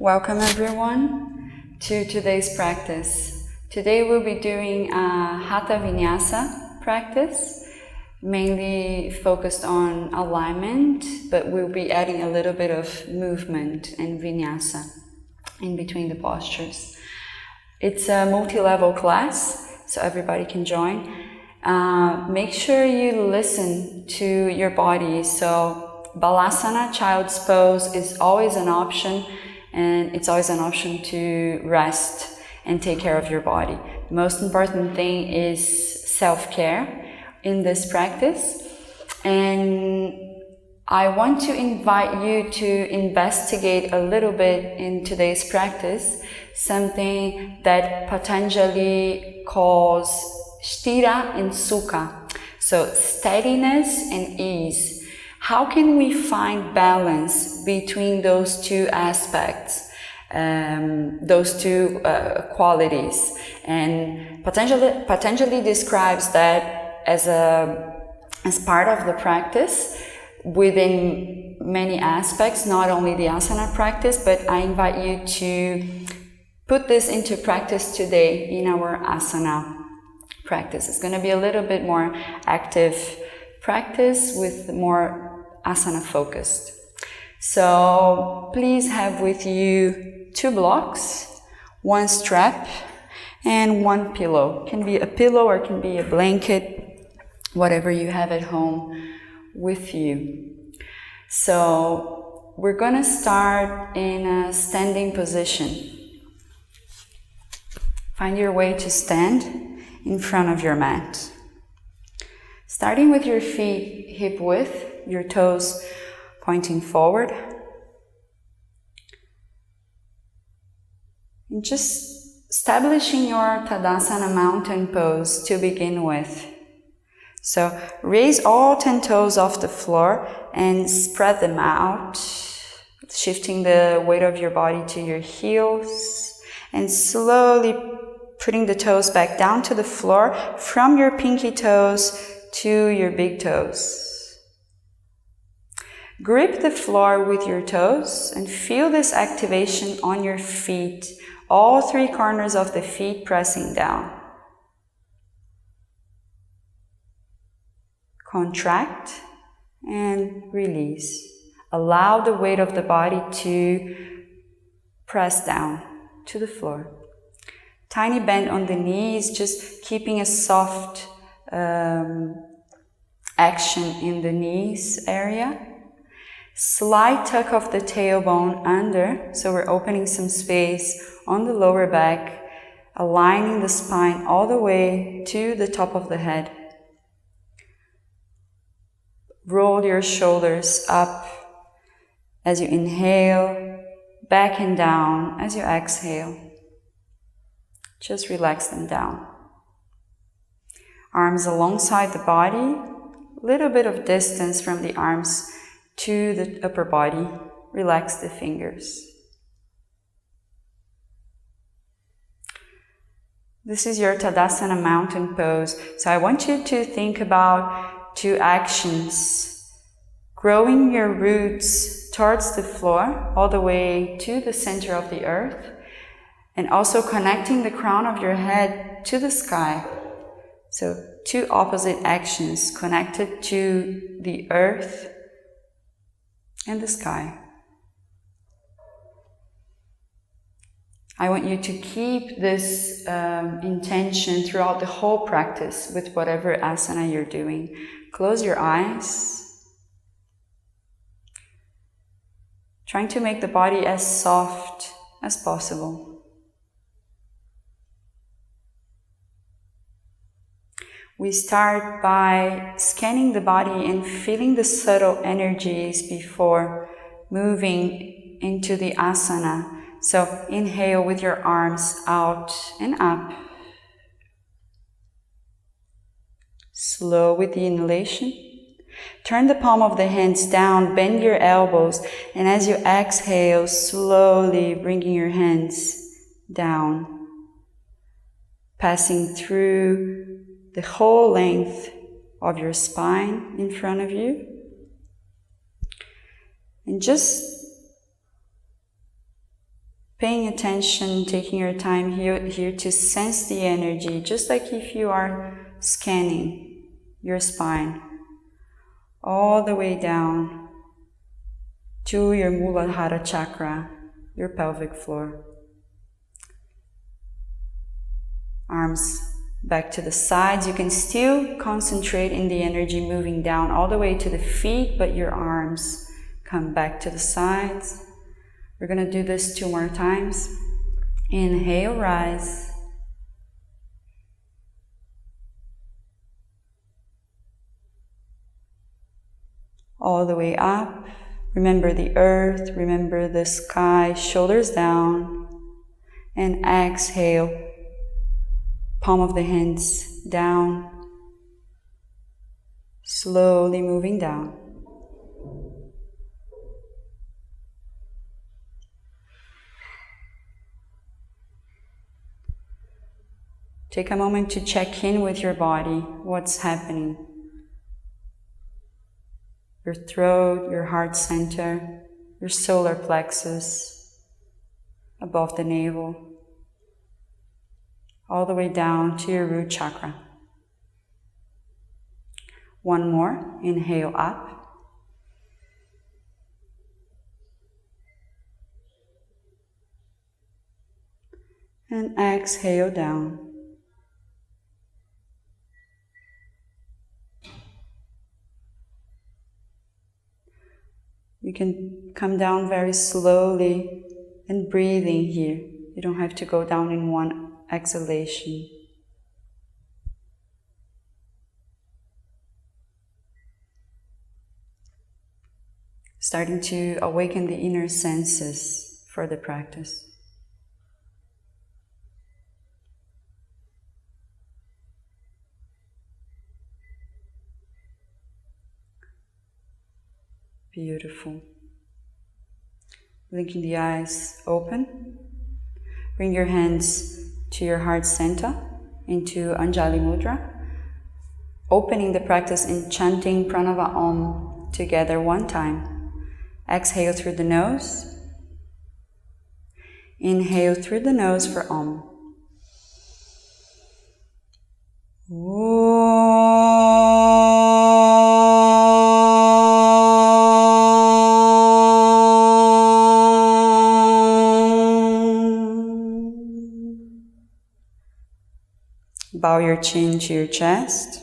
Welcome everyone to today's practice. Today we'll be doing a Hatha Vinyasa practice, mainly focused on alignment, but we'll be adding a little bit of movement and vinyasa in between the postures. It's a multi-level class, so everybody can join. Make sure you listen to your body. So Balasana, child's pose, is always an option, and it's always an option to rest and take care of your body. The most important thing is self-care in this practice, and I want to invite you to investigate a little bit in today's practice something that Patanjali calls Sthira and Sukha. So steadiness and ease. How can we find balance between those two aspects, those two qualities? And Patanjali describes that as part of the practice within many aspects, not only the asana practice, but I invite you to put this into practice today in our asana practice. It's going to be a little bit more active practice with more asana focused. So please have with you 2 blocks, 1 strap, and 1 pillow. It can be a pillow or it can be a blanket, whatever you have at home with you. So we're going to start in a standing position. Find your way to stand in front of your mat. Starting with your feet hip width, your toes pointing forward. And just establishing your Tadasana mountain pose to begin with. So raise all 10 toes off the floor and spread them out, shifting the weight of your body to your heels and slowly putting the toes back down to the floor from your pinky toes to your big toes. Grip the floor with your toes and feel this activation on your feet, all 3 corners of the feet pressing down. Contract and release. Allow the weight of the body to press down to the floor. Tiny bend on the knees, just keeping a soft action in the knees area. Slight tuck of the tailbone under, so we're opening some space on the lower back, aligning the spine all the way to the top of the head. Roll your shoulders up as you inhale, back and down as you exhale. Just relax them down. Arms alongside the body, a little bit of distance from the arms to the upper body. Relax the fingers. This is your Tadasana mountain pose. So I want you to think about 2 actions. Growing your roots towards the floor, all the way to the center of the earth, and also connecting the crown of your head to the sky. So 2 opposite actions connected to the earth and the sky. I want you to keep this intention throughout the whole practice with whatever asana you're doing. Close your eyes. Trying to make the body as soft as possible. We start by scanning the body and feeling the subtle energies before moving into the asana. So inhale with your arms out and up. Slow with the inhalation. Turn the palm of the hands down, bend your elbows, and as you exhale, slowly bringing your hands down, passing through the whole length of your spine in front of you. And just Paying attention, taking your time here to sense the energy, just like if you are scanning your spine all the way down to your Muladhara chakra, your pelvic floor. Arms back to the sides. You can still concentrate in the energy moving down all the way to the feet, but your arms come back to the sides. We're going to do this 2 more times. Inhale, rise. All the way up. Remember the earth, remember the sky, shoulders down. And exhale, palm of the hands down. Slowly moving down. Take a moment to check in with your body, what's happening. Your throat, your heart center, your solar plexus, above the navel, all the way down to your root chakra. 1 more, inhale up. And exhale down. You can come down very slowly and breathing here. You don't have to go down in one exhalation. Starting to awaken the inner senses for the practice. Beautiful. Blinking the eyes open. Bring your hands to your heart center into Anjali Mudra. Opening the practice in chanting Pranava Om together 1 time. Exhale through the nose. Inhale through the nose for Om. Bow your chin to your chest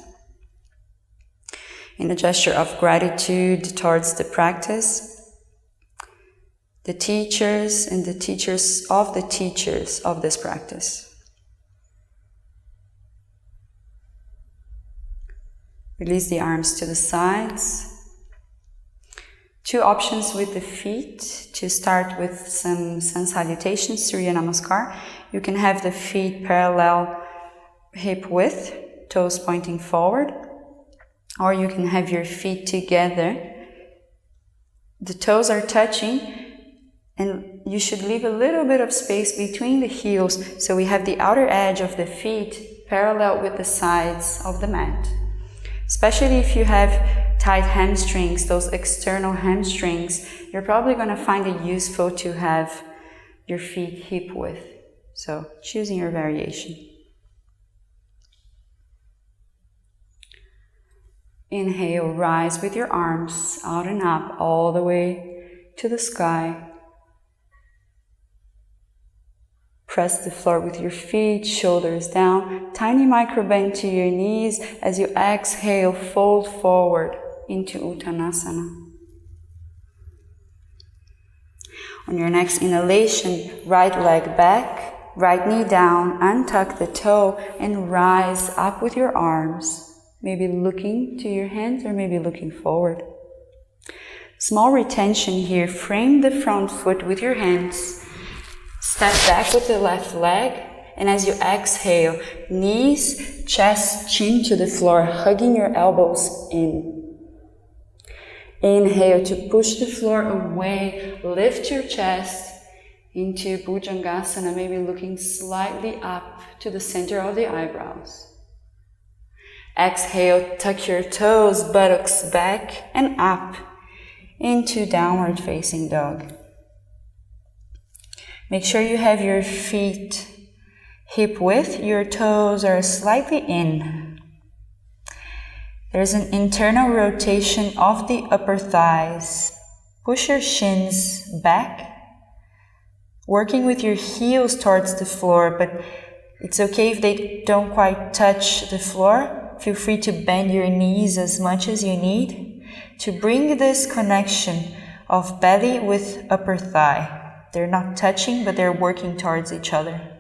in a gesture of gratitude towards the practice, the teachers and the teachers of this practice. Release the arms to the sides. 2 options with the feet. To start with some sun salutations, Surya Namaskar. You can have the feet parallel hip width, toes pointing forward, or you can have your feet together. The toes are touching and you should leave a little bit of space between the heels so we have the outer edge of the feet parallel with the sides of the mat. Especially if you have tight hamstrings, those external hamstrings, you're probably going to find it useful to have your feet hip width. So choosing your variation. Inhale, rise with your arms out and up all the way to the sky. Press the floor with your feet, shoulders down, tiny micro bend to your knees. As you exhale, fold forward into Uttanasana. On your next inhalation, right leg back, right knee down, untuck the toe and rise up with your arms. Maybe looking to your hands or maybe looking forward. Small retention here. Frame the front foot with your hands. Step back with the left leg. And as you exhale, knees, chest, chin to the floor, hugging your elbows in. Inhale to push the floor away. Lift your chest into Bhujangasana, maybe looking slightly up to the center of the eyebrows. Exhale, tuck your toes, buttocks back and up into downward facing dog. Make sure you have your feet hip width, your toes are slightly in. There's an internal rotation of the upper thighs. Push your shins back, working with your heels towards the floor, but it's okay if they don't quite touch the floor. Feel free to bend your knees as much as you need to bring this connection of belly with upper thigh. They're not touching, but they're working towards each other.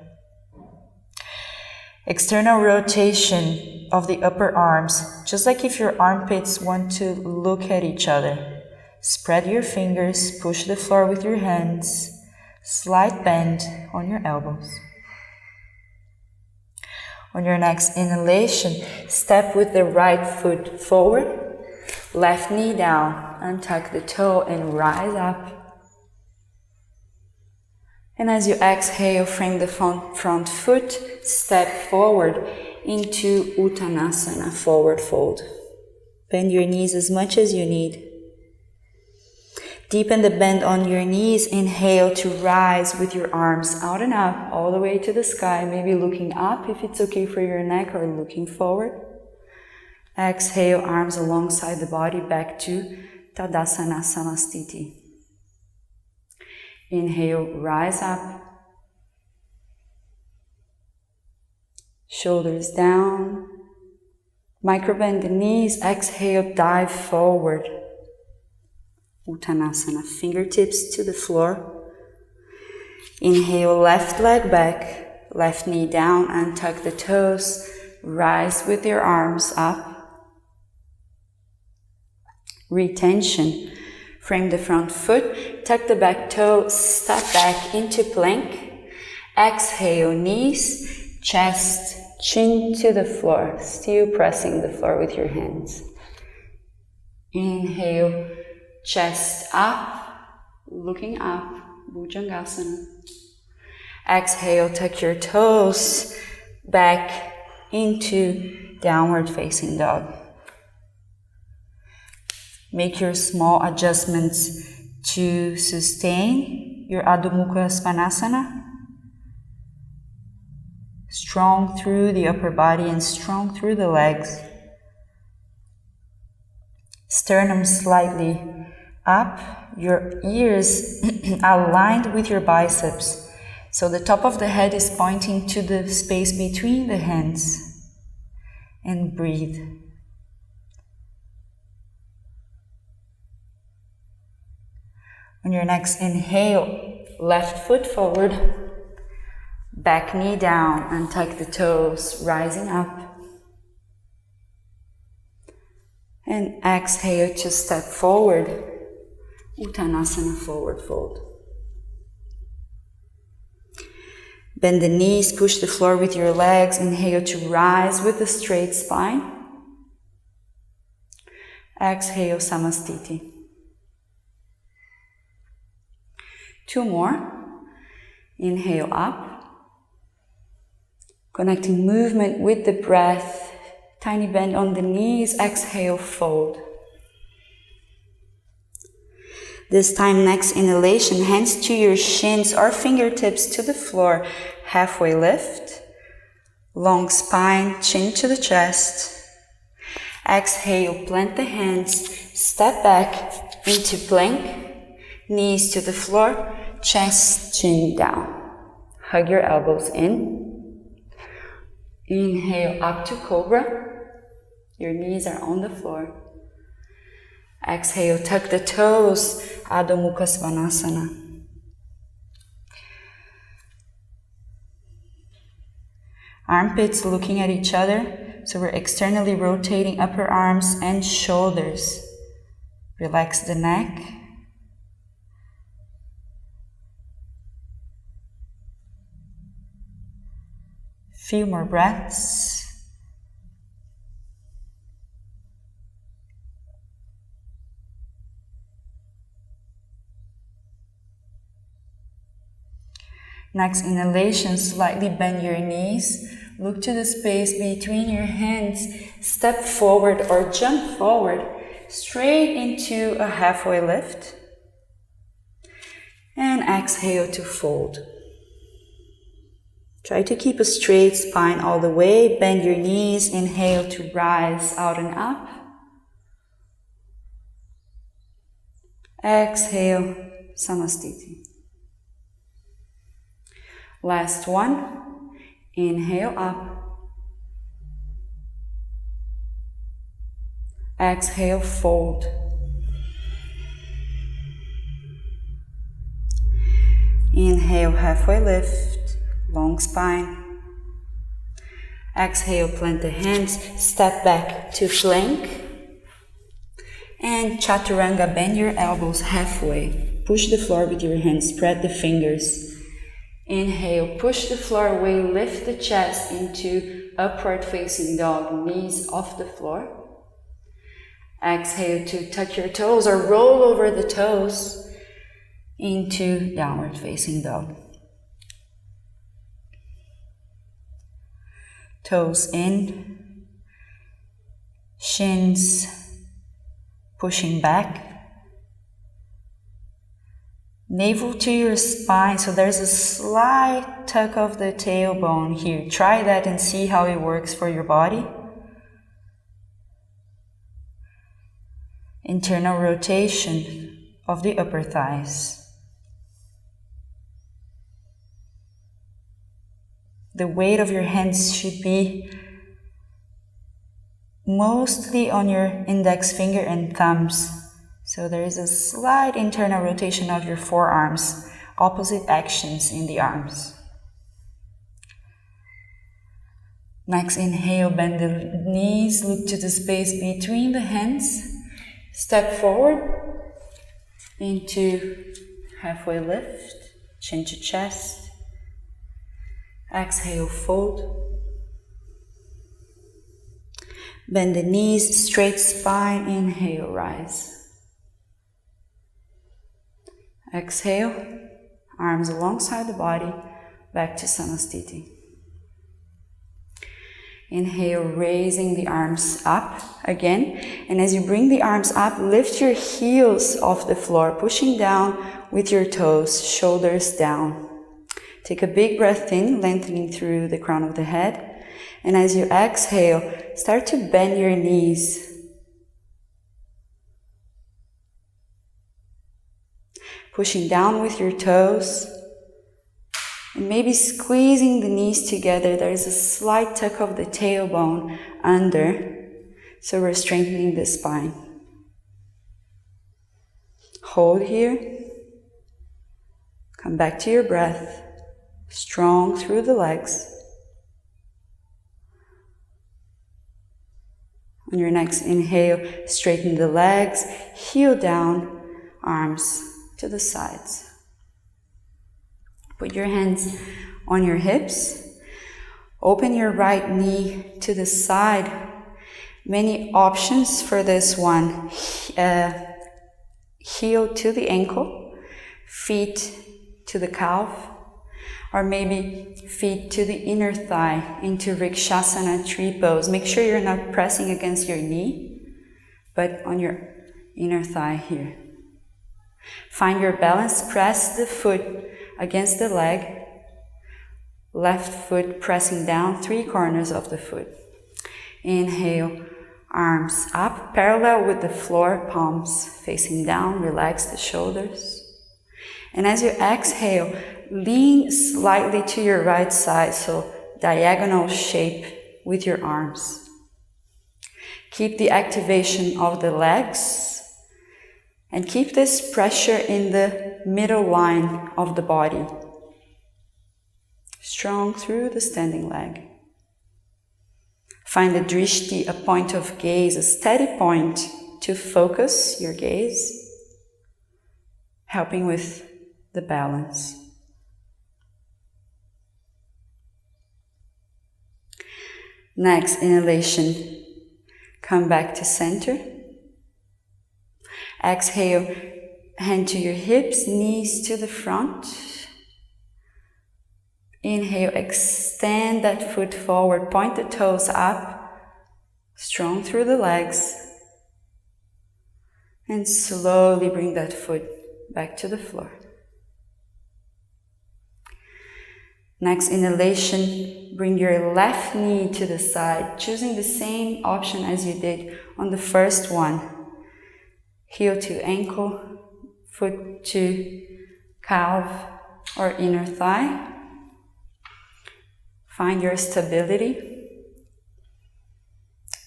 External rotation of the upper arms, just like if your armpits want to look at each other. Spread your fingers, push the floor with your hands, slight bend on your elbows. On your next inhalation, step with the right foot forward, left knee down, untuck the toe and rise up. And as you exhale, frame the front foot, step forward into Uttanasana, forward fold. Bend your knees as much as you need. Deepen the bend on your knees. Inhale to rise with your arms out and up, all the way to the sky, maybe looking up if it's okay for your neck, or looking forward. Exhale, arms alongside the body, back to Tadasana Samastiti. Inhale, rise up. Shoulders down. Microbend the knees. Exhale, dive forward. Uttanasana, fingertips to the floor. Inhale, left leg back, left knee down, untuck the toes, rise with your arms up. Retention, frame the front foot, tuck the back toe, step back into plank. Exhale, knees, chest, chin to the floor, still pressing the floor with your hands. Inhale, chest up, looking up, Bhujangasana. Exhale, tuck your toes back into downward facing dog. Make your small adjustments to sustain your Adho Mukha Svanasana. Strong through the upper body and strong through the legs. Sternum slightly up, your ears aligned with your biceps. So the top of the head is pointing to the space between the hands. And breathe. On your next inhale, left foot forward, back knee down, untuck the toes, rising up. And exhale to step forward, Uttanasana, forward fold. Bend the knees, push the floor with your legs. Inhale to rise with a straight spine. Exhale, Samastiti. 2 more. Inhale up. Connecting movement with the breath. Tiny bend on the knees. Exhale, fold. This time, next inhalation, hands to your shins or fingertips to the floor. Halfway lift. Long spine, chin to the chest. Exhale, plant the hands. Step back into plank. Knees to the floor. Chest, chin down. Hug your elbows in. Inhale up to Cobra. Your knees are on the floor. Exhale, tuck the toes, Adho Mukha Svanasana. Armpits looking at each other, so we're externally rotating upper arms and shoulders. Relax the neck. Few more breaths. Next inhalation, slightly bend your knees. Look to the space between your hands. Step forward or jump forward, straight into a halfway lift. And exhale to fold. Try to keep a straight spine all the way. Bend your knees. Inhale to rise out and up. Exhale, Samastiti. Last one. Inhale up. Exhale, fold. Inhale, halfway lift, long spine. Exhale, plant the hands, step back to plank. And Chaturanga, bend your elbows halfway. Push the floor with your hands, spread the fingers. Inhale, push the floor away, lift the chest into upward facing dog, knees off the floor. Exhale to touch your toes or roll over the toes into downward facing dog. Toes in, shins pushing back. Navel to your spine, so there's a slight tuck of the tailbone here. Try that and see how it works for your body. Internal rotation of the upper thighs. The weight of your hands should be mostly on your index finger and thumbs. So there is a slight internal rotation of your forearms, opposite actions in the arms. Next, inhale, bend the knees, look to the space between the hands. Step forward into halfway lift, chin to chest. Exhale, fold. Bend the knees, straight spine, inhale, rise. Exhale, arms alongside the body, back to Samastiti. Inhale, raising the arms up again. And as you bring the arms up, lift your heels off the floor, pushing down with your toes, shoulders down. Take a big breath in, lengthening through the crown of the head. And as you exhale, start to bend your knees. Pushing down with your toes. And maybe squeezing the knees together. There's a slight tuck of the tailbone under. So we're strengthening the spine. Hold here. Come back to your breath. Strong through the legs. On your next inhale, straighten the legs, heel down, arms to the sides. Put your hands on your hips. Open your right knee to the side. Many options for this one. Heel to the ankle, feet to the calf, or maybe feet to the inner thigh into Vrikshasana tree pose. Make sure you're not pressing against your knee, but on your inner thigh here. Find your balance, press the foot against the leg, left foot pressing down 3 corners of the foot. Inhale, arms up, parallel with the floor, palms facing down, relax the shoulders. And as you exhale, lean slightly to your right side, so diagonal shape with your arms. Keep the activation of the legs and keep this pressure in the middle line of the body. Strong through the standing leg. Find the drishti, a point of gaze, a steady point to focus your gaze, helping with the balance. Next, inhalation. Come back to center. Exhale, hand to your hips, knees to the front. Inhale, extend that foot forward, point the toes up, strong through the legs. And slowly bring that foot back to the floor. Next inhalation, bring your left knee to the side, choosing the same option as you did on the first one. Heel to ankle, foot to calf or inner thigh. Find your stability,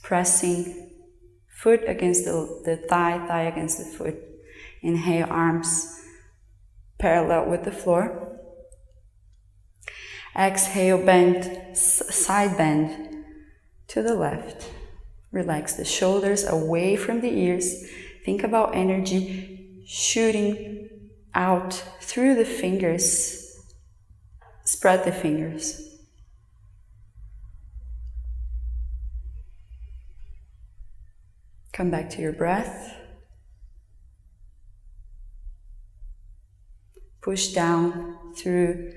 pressing foot against the thigh, thigh against the foot. Inhale, arms parallel with the floor. Exhale, bend, side bend to the left. Relax the shoulders away from the ears. Think about energy shooting out through the fingers. Spread the fingers. Come back to your breath. Push down through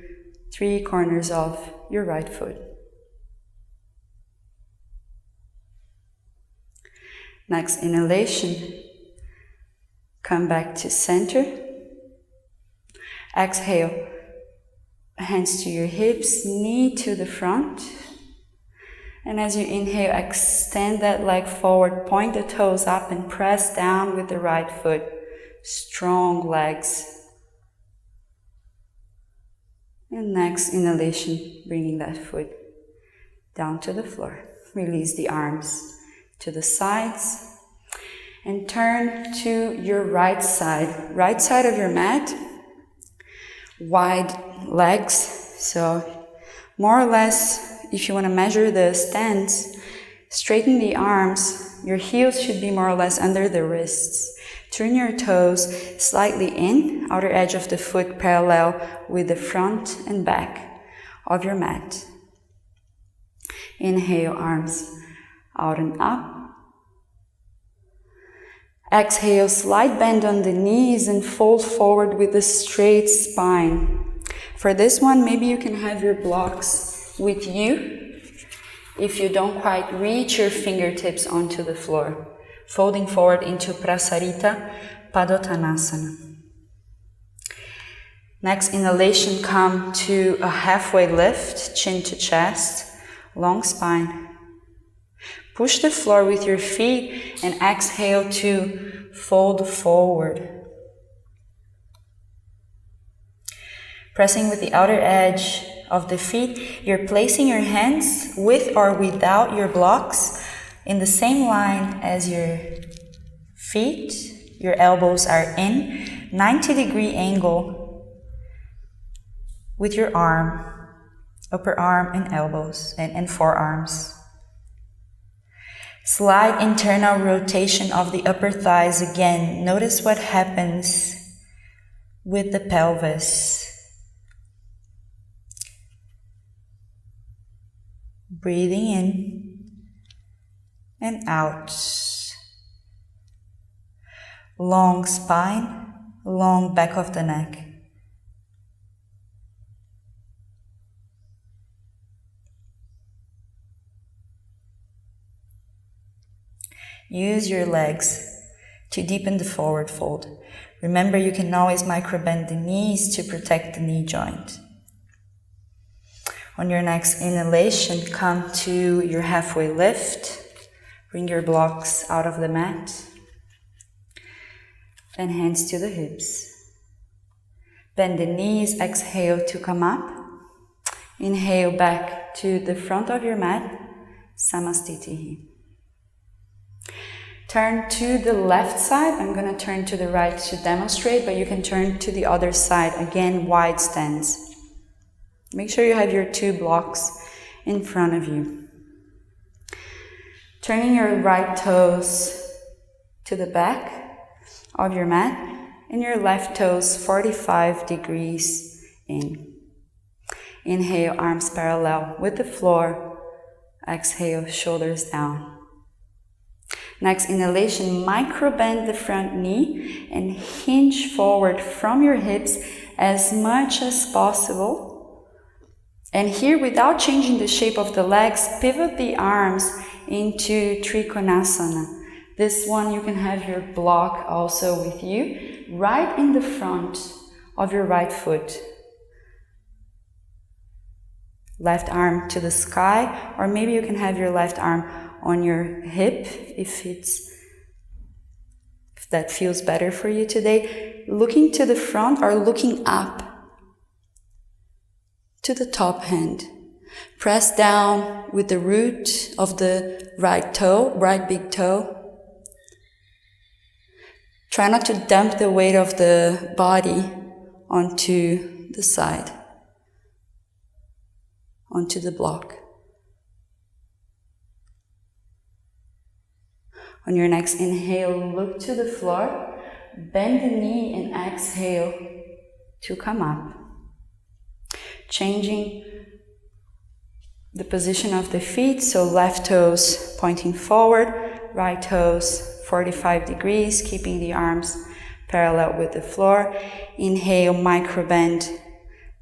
3 corners of your right foot. Next inhalation, come back to center. Exhale, hands to your hips, knee to the front. And as you inhale, extend that leg forward, point the toes up and press down with the right foot. Strong legs. And next inhalation, bringing that foot down to the floor. Release the arms to the sides and turn to your right side of your mat. Wide legs, so more or less, if you want to measure the stance, straighten the arms. Your heels should be more or less under the wrists. Turn your toes slightly in, outer edge of the foot parallel with the front and back of your mat. Inhale, arms out and up. Exhale, slight bend on the knees and fold forward with a straight spine. For this one, maybe you can have your blocks with you if you don't quite reach your fingertips onto the floor. Folding forward into Prasarita Padottanasana. Next inhalation, come to a halfway lift, chin to chest, long spine. Push the floor with your feet and exhale to fold forward. Pressing with the outer edge of the feet, you're placing your hands with or without your blocks in the same line as your feet. Your elbows are in 90-degree angle with your arm, upper arm and elbows and forearms. Slight internal rotation of the upper thighs again. Notice what happens with the pelvis. Breathing in and out. Long spine, long back of the neck. Use your legs to deepen the forward fold. Remember, you can always microbend the knees to protect the knee joint. On your next inhalation, come to your halfway lift. Bring your blocks out of the mat. Then hands to the hips. Bend the knees, exhale to come up. Inhale back to the front of your mat, Samastitihi. Turn to the left side. I'm going to turn to the right to demonstrate, but you can turn to the other side. Again, wide stance. Make sure you have your 2 blocks in front of you. Turning your right toes to the back of your mat and your left toes 45 degrees in. Inhale, arms parallel with the floor. Exhale, shoulders down. Next inhalation, microbend the front knee and hinge forward from your hips as much as possible. And here, without changing the shape of the legs, pivot the arms into Trikonasana. This one, you can have your block also with you, right in the front of your right foot. Left arm to the sky, or maybe you can have your left arm on your hip if that feels better for you today. Looking to the front or looking up to the top hand. Press down with the root of the right toe, right big toe. Try not to dump the weight of the body onto the side, onto the block. On your next inhale, look to the floor, bend the knee and exhale to come up. Changing the position of the feet, so left toes pointing forward, right toes 45 degrees, keeping the arms parallel with the floor. Inhale, micro bend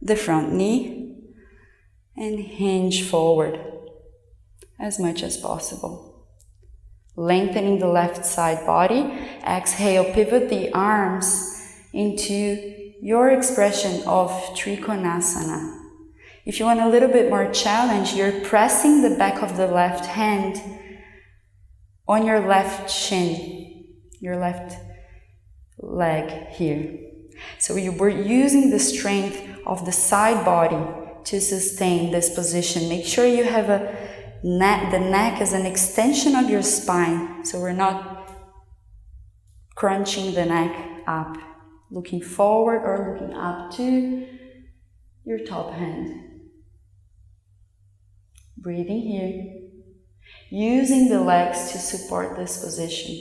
the front knee and hinge forward as much as possible. Lengthening the left side body. Exhale, pivot the arms into your expression of Trikonasana. If you want a little bit more challenge, you're pressing the back of the left hand on your left shin, your left leg here. So we're using the strength of the side body to sustain this position. Make sure you have the neck as an extension of your spine, so we're not crunching the neck up, looking forward or looking up to your top hand. Breathing here, using the legs to support this position,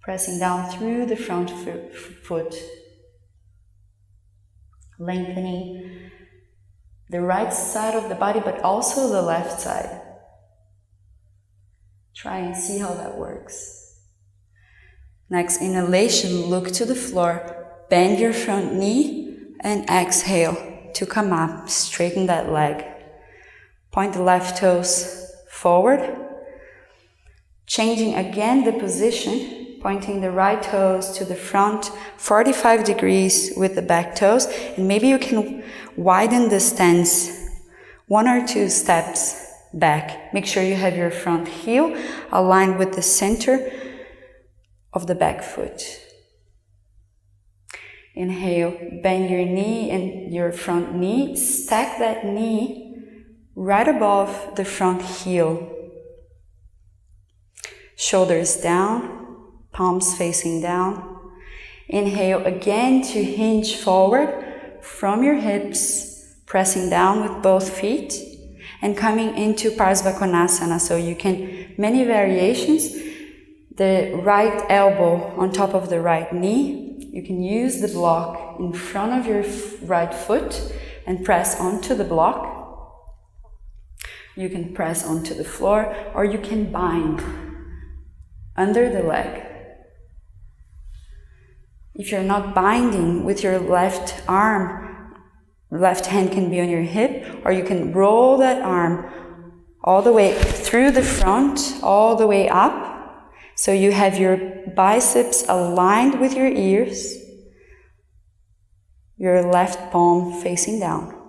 pressing down through the front foot, lengthening the right side of the body, but also the left side. Try and see how that works. Next inhalation, look to the floor, bend your front knee, and exhale to come up, straighten that leg. Point the left toes forward. Changing again the position, pointing the right toes to the front, 45 degrees with the back toes. And maybe you can widen the stance 1 or 2 steps back. Make sure you have your front heel aligned with the center of the back foot. Inhale, bend your knee and your front knee. Stack that knee right above the front heel. Shoulders down, palms facing down. Inhale again to hinge forward from your hips, pressing down with both feet and coming into Parsvakonasana. So you can, many variations, the right elbow on top of the right knee. You can use the block in front of your right foot and press onto the block. You can press onto the floor, or you can bind under the leg. If you're not binding with your left arm, left hand can be on your hip, or you can roll that arm all the way through the front, all the way up, so you have your biceps aligned with your ears, your left palm facing down.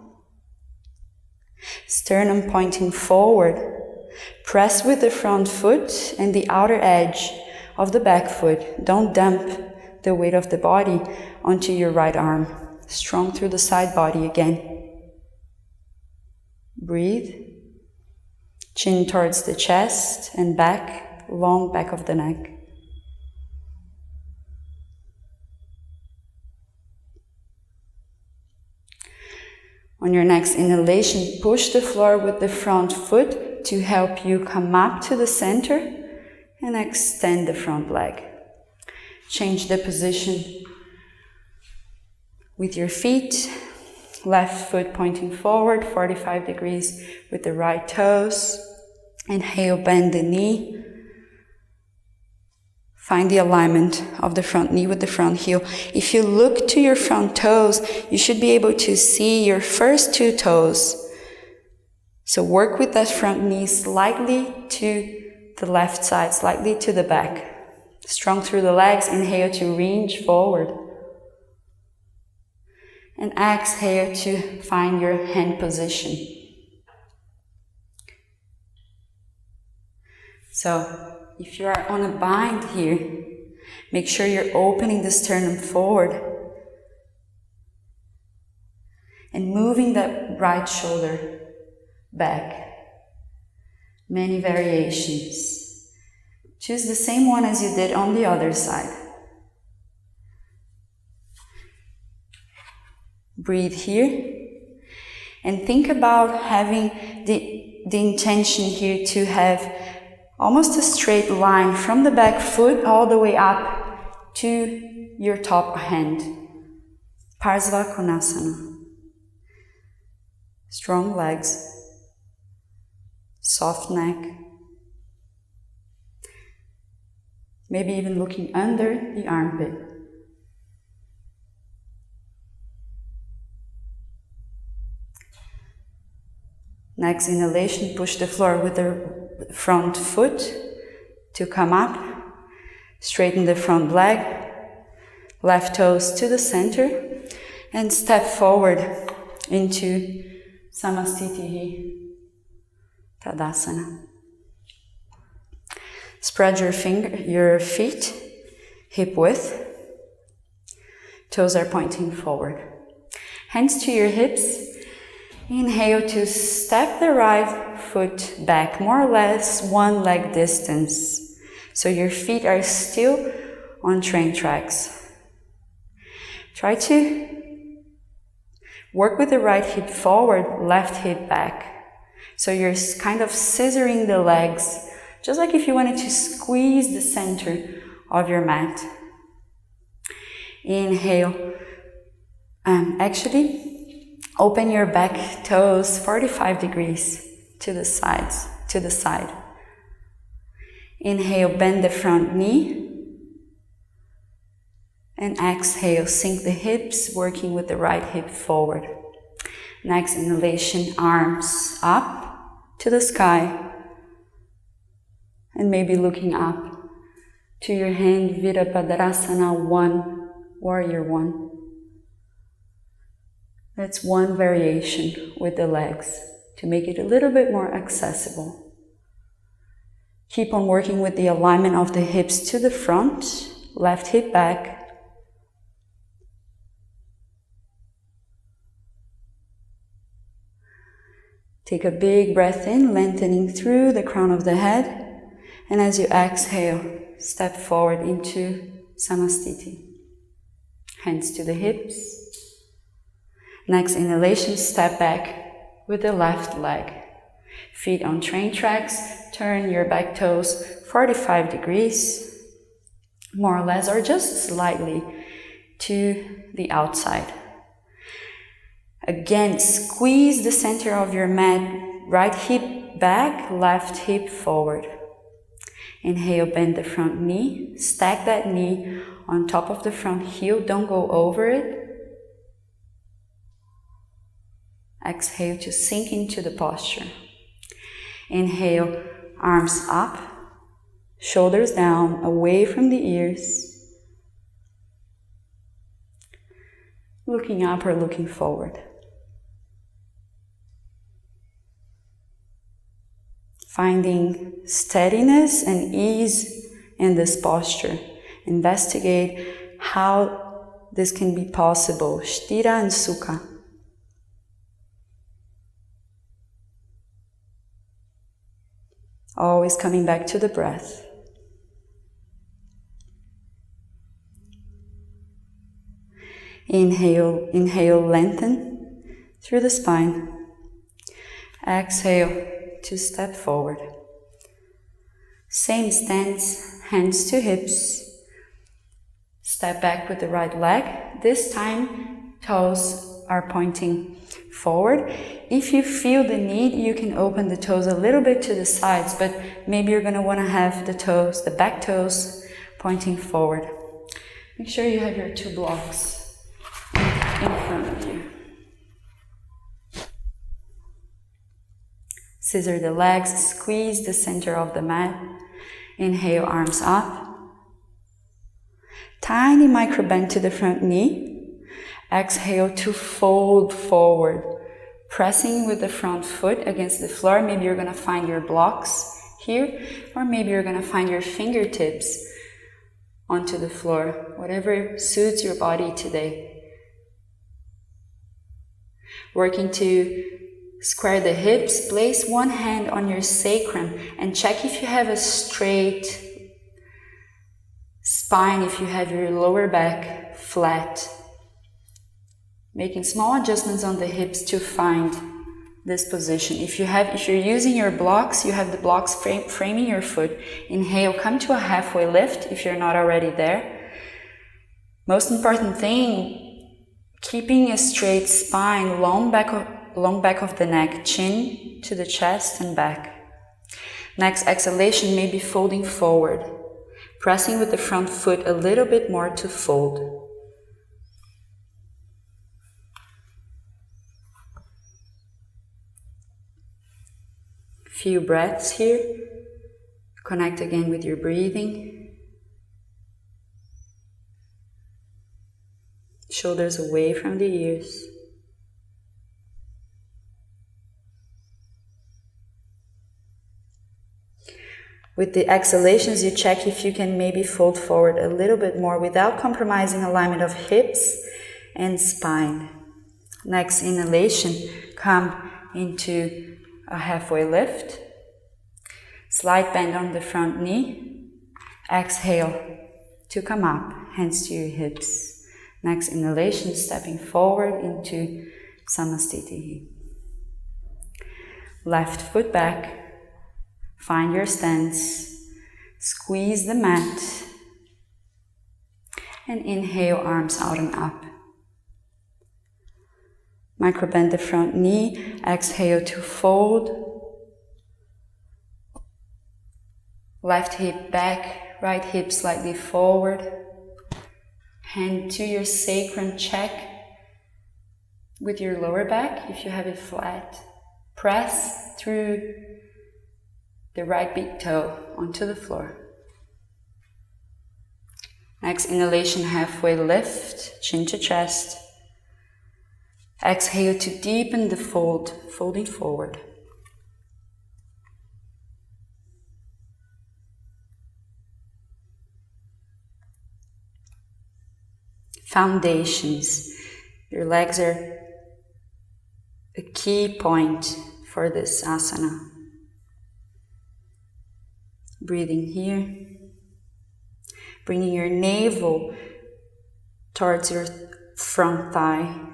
Sternum pointing forward. Press with the front foot and the outer edge of the back foot. Don't dump the weight of the body onto your right arm. Strong through the side body again. Breathe. Chin towards the chest and back, long back of the neck. On your next inhalation, push the floor with the front foot to help you come up to the center and extend the front leg. Change the position with your feet. Left foot pointing forward, 45 degrees with the right toes. Inhale, bend the knee. Find the alignment of the front knee with the front heel. If you look to your front toes, you should be able to see your first 2 toes. So work with that front knee slightly to the left side, slightly to the back. Strong through the legs. Inhale to reach forward. And exhale to find your hand position. So if you are on a bind here, make sure you're opening the sternum forward and moving that right shoulder back. Many variations. Choose the same one as you did on the other side. Breathe here and think about having the intention here to have almost a straight line from the back foot all the way up to your top hand. Parsva Konasana. Strong legs, soft neck, maybe even looking under the armpit. Next inhalation, push the floor with the front foot to come up. Straighten the front leg, left toes to the center, and step forward into Samastitihi Tadasana. Spread your feet hip width. Toes are pointing forward. Hands to your hips. Inhale to step the right foot back, more or less one leg distance. So your feet are still on train tracks. Try to work with the right hip forward, left hip back. So you're kind of scissoring the legs, just like if you wanted to squeeze the center of your mat. Inhale. Actually, open your back toes 45 degrees to the sides, to the side. Inhale, bend the front knee. And exhale, sink the hips, working with the right hip forward. Next inhalation, arms up to the sky. And maybe looking up to your hand, Virabhadrasana 1, Warrior 1. That's one variation with the legs to make it a little bit more accessible. Keep on working with the alignment of the hips to the front, left hip back. Take a big breath in, lengthening through the crown of the head. And as you exhale, step forward into Samastiti. Hands to the hips. Next inhalation, step back with the left leg. Feet on train tracks, turn your back toes 45 degrees, more or less, or just slightly to the outside. Again, squeeze the center of your mat, right hip back, left hip forward. Inhale, bend the front knee, stack that knee on top of the front heel, don't go over it. Exhale to sink into the posture. Inhale, arms up, shoulders down, away from the ears. Looking up or looking forward. Finding steadiness and ease in this posture. Investigate how this can be possible. Sthira and Sukha. Always coming back to the breath. Inhale, lengthen through the spine. Exhale to step forward. Same stance, hands to hips. Step back with the right leg. This time, toes are pointing forward. If you feel the need, you can open the toes a little bit to the sides, but maybe you're going to want to have the toes, the back toes, pointing forward. Make sure you have your 2 blocks in front of you. Scissor the legs, squeeze the center of the mat. Inhale, arms up. Tiny micro bend to the front knee. Exhale to fold forward, pressing with the front foot against the floor. Maybe you're going to find your blocks here, or maybe you're going to find your fingertips onto the floor, whatever suits your body today. Working to square the hips, place one hand on your sacrum and check if you have a straight spine, if you have your lower back flat. Making small adjustments on the hips to find this position. If you're using your blocks, you have the blocks framing your foot. Inhale, come to a halfway lift if you're not already there. Most important thing, keeping a straight spine, long back of the neck, chin to the chest and back. Next exhalation, maybe folding forward, pressing with the front foot a little bit more to fold. Few breaths here. Connect again with your breathing. Shoulders away from the ears. With the exhalations, you check if you can maybe fold forward a little bit more without compromising alignment of hips and spine. Next inhalation, come into a halfway lift. Slight bend on the front knee. Exhale to come up, hands to your hips. Next inhalation, stepping forward into Samastitihi. Left foot back. Find your stance. Squeeze the mat. And inhale, arms out and up. Micro bend the front knee. Exhale to fold. Left hip back, right hip slightly forward. Hand to your sacrum, check with your lower back if you have it flat. Press through the right big toe onto the floor. Next inhalation, halfway lift, chin to chest. Exhale to deepen the fold, folding forward. Foundations. Your legs are a key point for this asana. Breathing here. Bringing your navel towards your front thigh.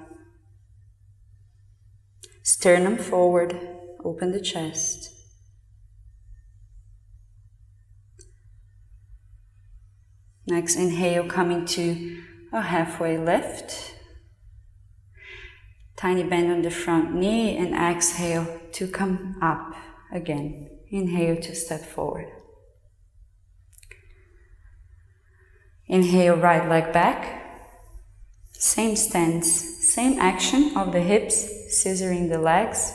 Sternum forward, open the chest. Next inhale, coming to a halfway lift. Tiny bend on the front knee and exhale to come up again. Inhale to step forward. Inhale, right leg back. Same stance, same action of the hips, scissoring the legs.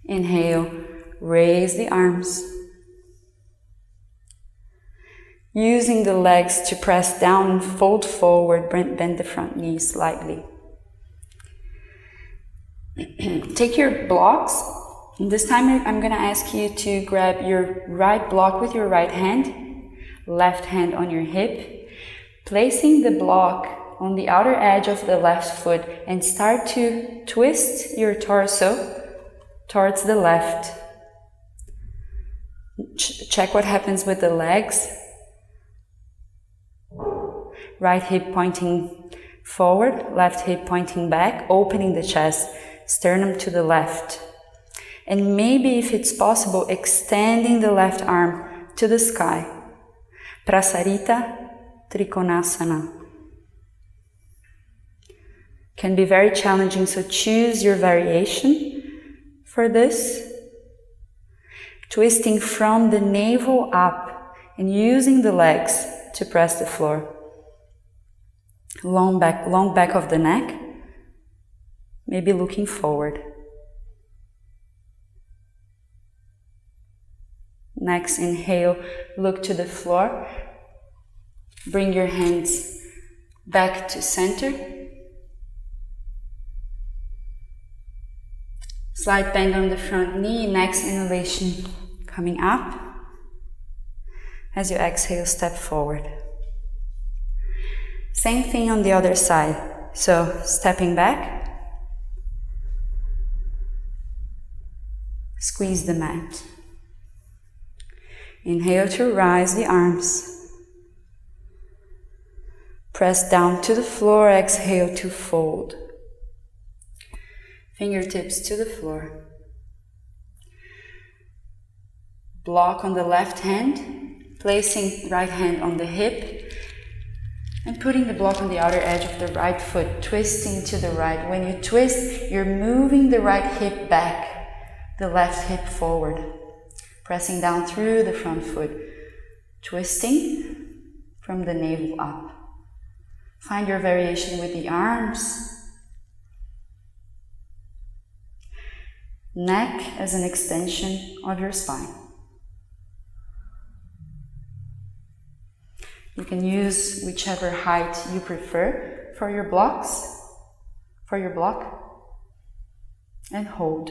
Inhale, raise the arms. Using the legs to press down and fold forward, bend the front knee slightly. Take your blocks. This time I'm going to ask you to grab your right block with your right hand, left hand on your hip, placing the block on the outer edge of the left foot and start to twist your torso towards the left. Check what happens with the legs. Right hip pointing forward, left hip pointing back, opening the chest, sternum to the left. And maybe if it's possible, extending the left arm to the sky. Prasarita Trikonasana. Can be very challenging, so choose your variation for this. Twisting from the navel up and using the legs to press the floor. Long back of the neck, maybe looking forward. Next inhale, look to the floor. Bring your hands back to center. Slight bend on the front knee. Next inhalation, coming up. As you exhale, step forward. Same thing on the other side. So, stepping back, squeeze the mat. Inhale to rise the arms. Press down to the floor, exhale to fold. Fingertips to the floor. Block on the left hand, placing right hand on the hip and putting the block on the outer edge of the right foot, twisting to the right. When you twist, you're moving the right hip back, the left hip forward, pressing down through the front foot, twisting from the navel up. Find your variation with the arms. Neck as an extension of your spine. You can use whichever height you prefer for your blocks, for your block, and hold.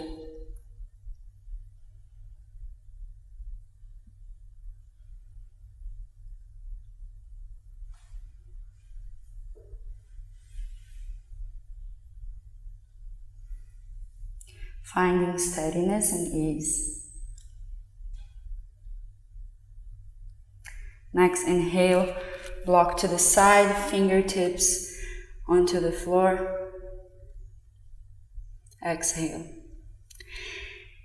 Finding steadiness and ease. Next, inhale, block to the side, fingertips onto the floor. Exhale.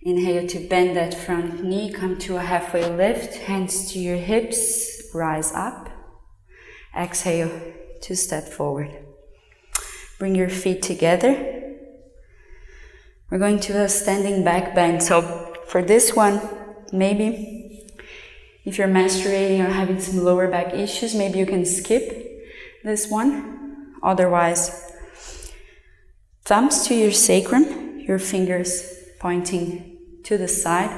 Inhale to bend that front knee, come to a halfway lift, hands to your hips, rise up. Exhale to step forward. Bring your feet together. We're going to a standing back bend. So for this one, maybe if you're menstruating or having some lower back issues, maybe you can skip this one. Otherwise, thumbs to your sacrum, your fingers pointing to the side,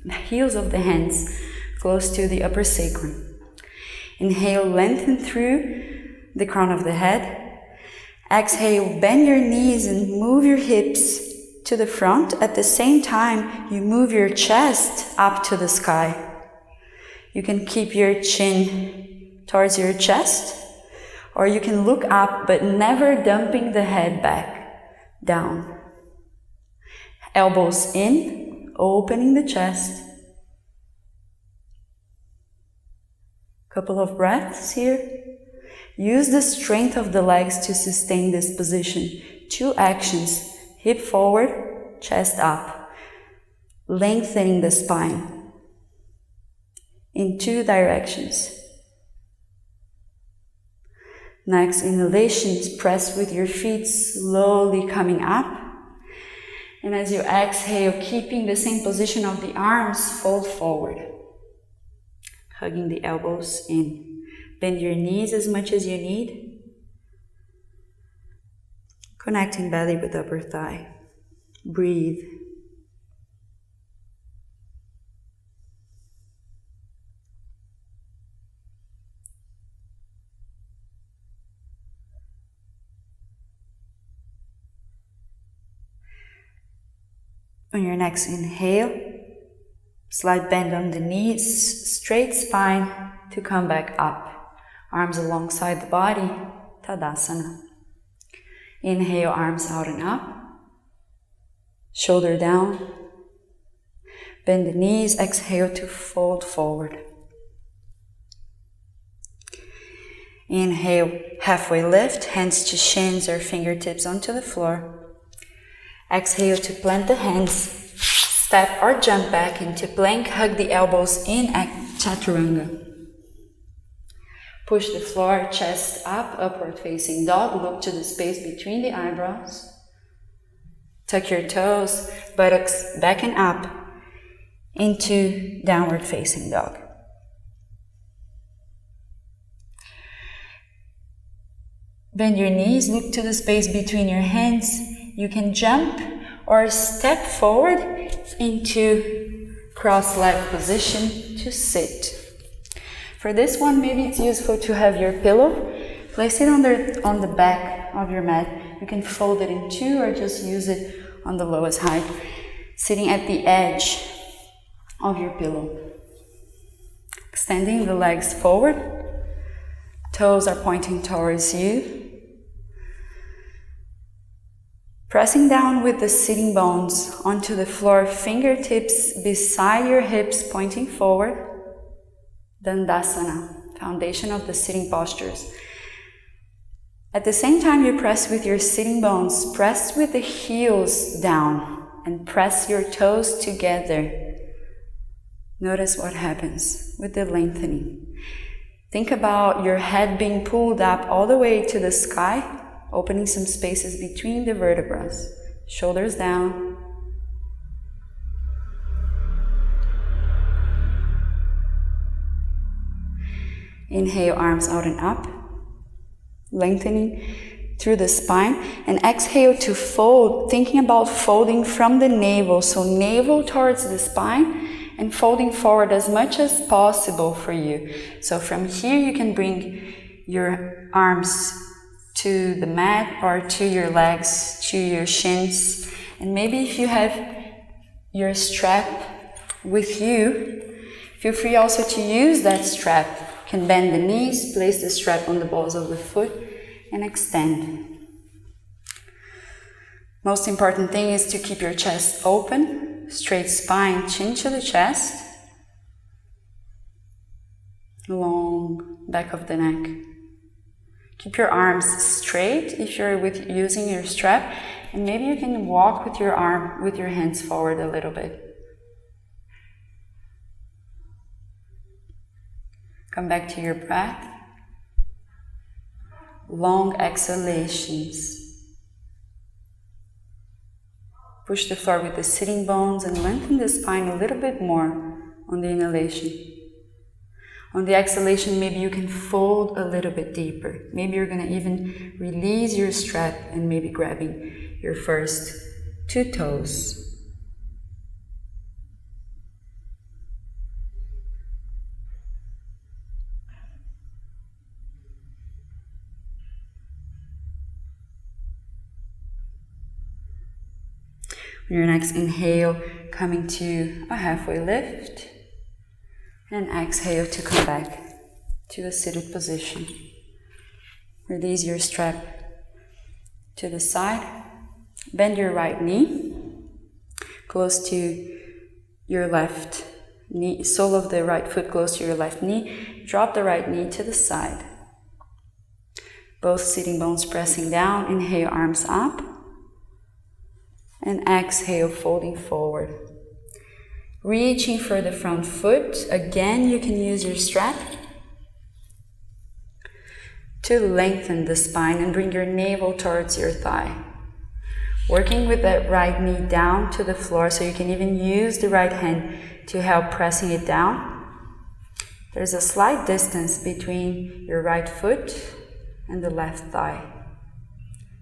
the heels of the hands close to the upper sacrum. Inhale, lengthen through the crown of the head. Exhale, bend your knees and move your hips to the front. At the same time, you move your chest up to the sky. You can keep your chin towards your chest, or you can look up but never dumping the head back down. Elbows in, opening the chest. Couple of breaths here. Use the strength of the legs to sustain this position. 2 actions, hip forward, chest up, lengthening the spine. In 2 directions. Next, inhalations, press with your feet slowly coming up. And as you exhale, keeping the same position of the arms, fold forward. Hugging the elbows in. Bend your knees as much as you need. Connecting belly with upper thigh. Breathe. On your next inhale, slight bend on the knees, straight spine to come back up. Arms alongside the body, Tadasana. Inhale, arms out and up. Shoulder down. Bend the knees, exhale to fold forward. Inhale, halfway lift, hands to shins or fingertips onto the floor. Exhale to plant the hands, step or jump back into plank, hug the elbows in at Chaturanga. Push the floor, chest up, upward facing dog, look to the space between the eyebrows. Tuck your toes, buttocks back and up into downward facing dog. Bend your knees, look to the space between your hands. You can jump or step forward into cross-legged position to sit. For this one, maybe it's useful to have your pillow. Place it on the back of your mat. You can fold it in 2 or just use it on the lowest height. Sitting at the edge of your pillow. Extending the legs forward, toes are pointing towards you. Pressing down with the sitting bones onto the floor, fingertips beside your hips pointing forward. Dandasana, foundation of the sitting postures. At the same time you press with your sitting bones, press with the heels down and press your toes together. Notice what happens with the lengthening. Think about your head being pulled up all the way to the sky, opening some spaces between the vertebrae. Shoulders down. Inhale, arms out and up. Lengthening through the spine. And exhale to fold, thinking about folding from the navel. So navel towards the spine and folding forward as much as possible for you. So from here you can bring your arms to the mat or to your legs, to your shins. And maybe if you have your strap with you, feel free also to use that strap. You can bend the knees, place the strap on the balls of the foot and extend. Most important thing is to keep your chest open, straight spine, chin to the chest, long back of the neck. Keep your arms straight if you're using your strap, and maybe you can walk with your arm, with your hands forward a little bit. Come back to your breath. Long exhalations. Push the floor with the sitting bones and lengthen the spine a little bit more on the inhalation. On the exhalation, maybe you can fold a little bit deeper. Maybe you're going to even release your strap and maybe grabbing your first two toes. On your next inhale, coming to a halfway lift. And exhale to come back to a seated position. Release your strap to the side. Bend your right knee close to your left knee, sole of the right foot close to your left knee. Drop the right knee to the side. Both sitting bones pressing down. Inhale, arms up. And exhale, folding forward. Reaching for the front foot. Again, you can use your strap to lengthen the spine and bring your navel towards your thigh. Working with that right knee down to the floor, so you can even use the right hand to help pressing it down. There's a slight distance between your right foot and the left thigh.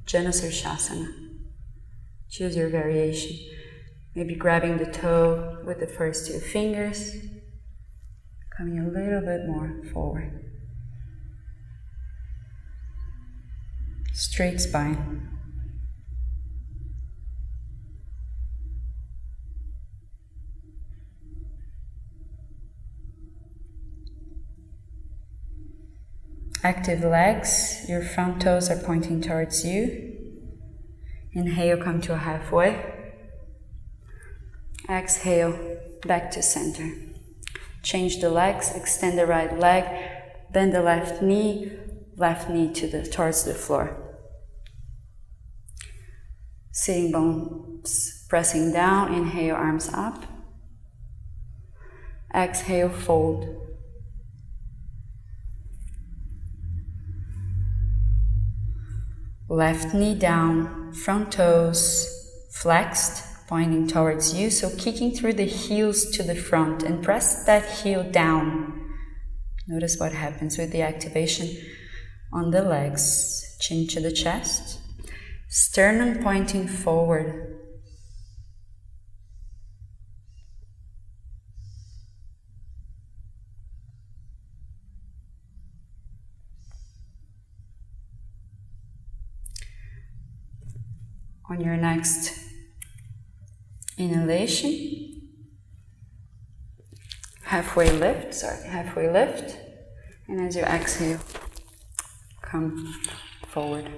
Janusirshasana. Choose your variation. Maybe grabbing the toe with the first two fingers, coming a little bit more forward. Straight spine. Active legs, your front toes are pointing towards you. Inhale, come to a halfway. Exhale, back to center. Change the legs, extend the right leg, bend the left knee towards the floor. Sitting bones pressing down, inhale, arms up. Exhale, fold. Left knee down, front toes flexed, pointing towards you, so kicking through the heels to the front and press that heel down. Notice what happens with the activation on the legs. Chin to the chest, sternum pointing forward. On your next inhalation, halfway lift. And as you exhale, come forward.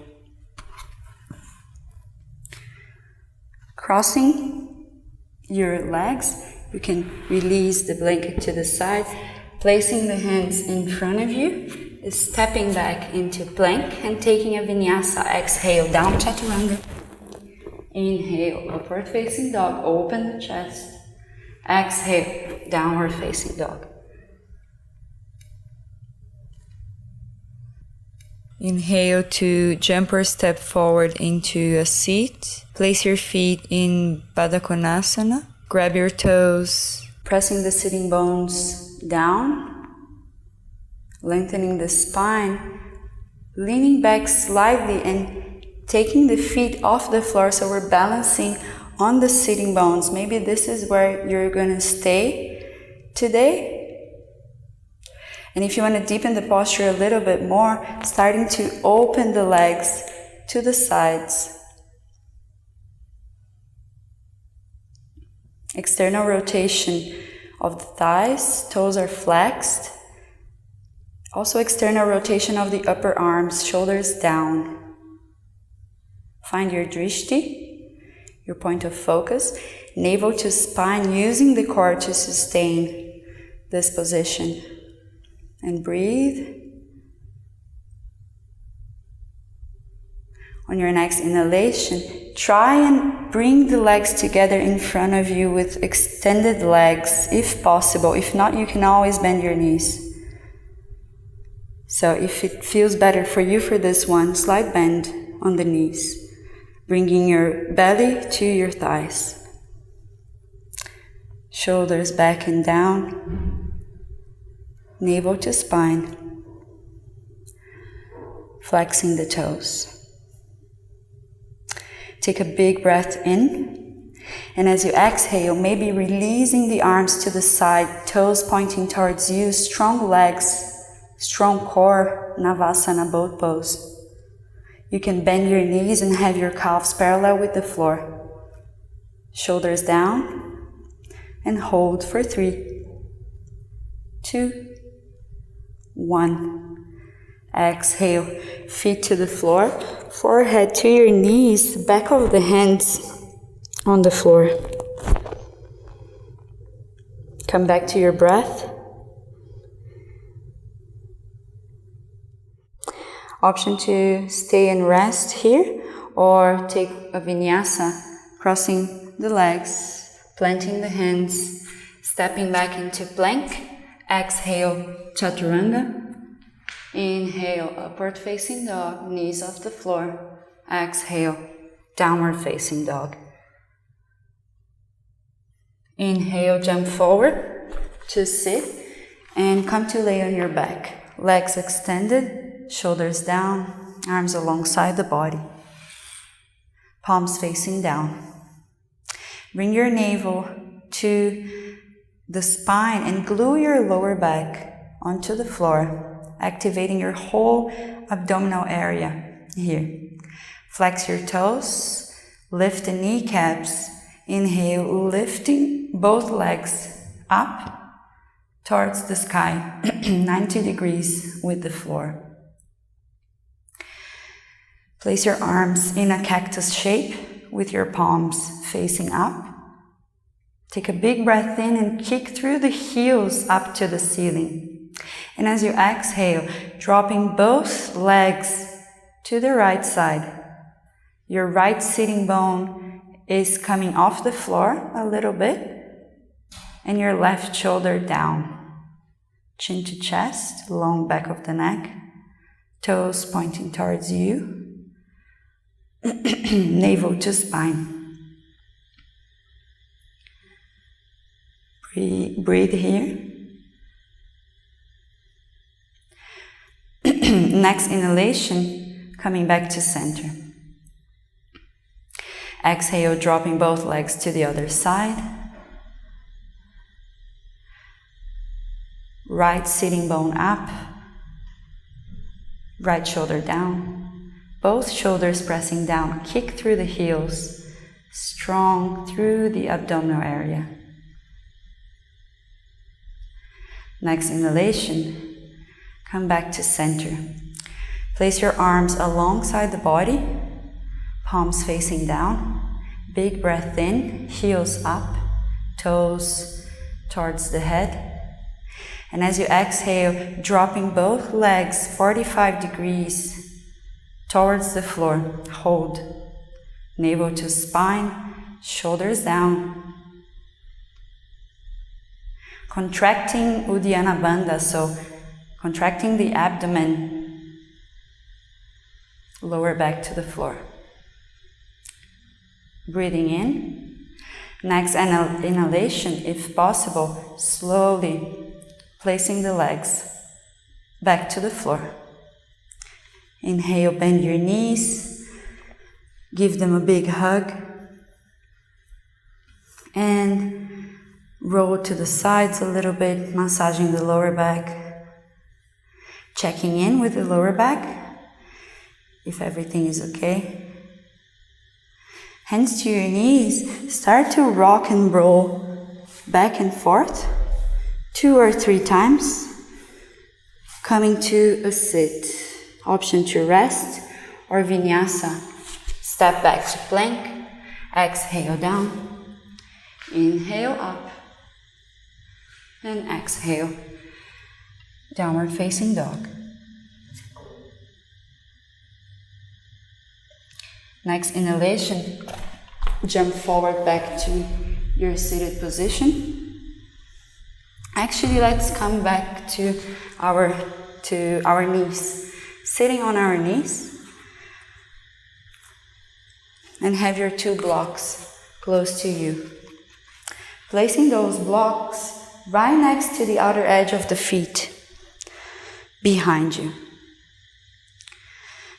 Crossing your legs, you can release the blanket to the side, placing the hands in front of you, stepping back into plank and taking a vinyasa. Exhale, down chaturanga. Inhale, upward facing dog, open the chest. Exhale, downward facing dog. Inhale to jump or step forward into a seat. Place your feet in Baddha Konasana. Grab your toes, pressing the sitting bones down, lengthening the spine, leaning back slightly and taking the feet off the floor so we're balancing on the sitting bones. Maybe this is where you're going to stay today. And if you want to deepen the posture a little bit more, starting to open the legs to the sides. External rotation of the thighs, toes are flexed. Also external rotation of the upper arms, shoulders down. Find your drishti, your point of focus, navel to spine, using the core to sustain this position. And breathe. On your next inhalation, try and bring the legs together in front of you with extended legs, if possible. If not, you can always bend your knees. So if it feels better for you for this one, slight bend on the knees, bringing your belly to your thighs. Shoulders back and down. Navel to spine, flexing the toes. Take a big breath in, and as you exhale, maybe releasing the arms to the side, toes pointing towards you, strong legs, strong core, Navasana, boat pose. You can bend your knees and have your calves parallel with the floor. Shoulders down, and hold for 3, 2, 1. Exhale, feet to the floor, forehead to your knees, back of the hands on the floor. Come back to your breath. Option to stay and rest here, or take a vinyasa, crossing the legs, planting the hands, stepping back into plank. Exhale, chaturanga. Inhale, upward facing dog, knees off the floor. Exhale, downward facing dog. Inhale, jump forward to sit and come to lay on your back. Legs extended, shoulders down, arms alongside the body. Palms facing down. Bring your navel to the spine and glue your lower back onto the floor, activating your whole abdominal area here. Flex your toes, lift the kneecaps. Inhale, lifting both legs up towards the sky, 90 degrees with the floor. Place your arms in a cactus shape with your palms facing up. Take a big breath in and kick through the heels up to the ceiling. And as you exhale, dropping both legs to the right side. Your right sitting bone is coming off the floor a little bit, and your left shoulder down. Chin to chest, long back of the neck, toes pointing towards you, navel to spine. Breathe here. Next inhalation, coming back to center. Exhale, dropping both legs to the other side. Right sitting bone up. Right shoulder down. Both shoulders pressing down. Kick through the heels. Strong through the abdominal area. Next inhalation, come back to center. Place your arms alongside the body, palms facing down. Big breath in, heels up, toes towards the head. And as you exhale, dropping both legs 45 degrees towards the floor. Hold. Navel to spine, shoulders down. Contracting Uddiyana Bandha, so contracting the abdomen. Lower back to the floor. Breathing in. Next inhalation, if possible, slowly placing the legs back to the floor. Inhale, bend your knees, give them a big hug, and roll to the sides a little bit, massaging the lower back, checking in with the lower back, if everything is okay. Hands to your knees, start to rock and roll back and forth 2 or 3 times, coming to a sit. Option to rest or vinyasa. Step back to plank, exhale down, inhale up, and exhale, downward facing dog. Next inhalation, jump forward back to your seated position. Actually, let's come back to our knees. Sitting on our knees. And have your 2 blocks close to you. Placing those blocks right next to the outer edge of the feet, behind you.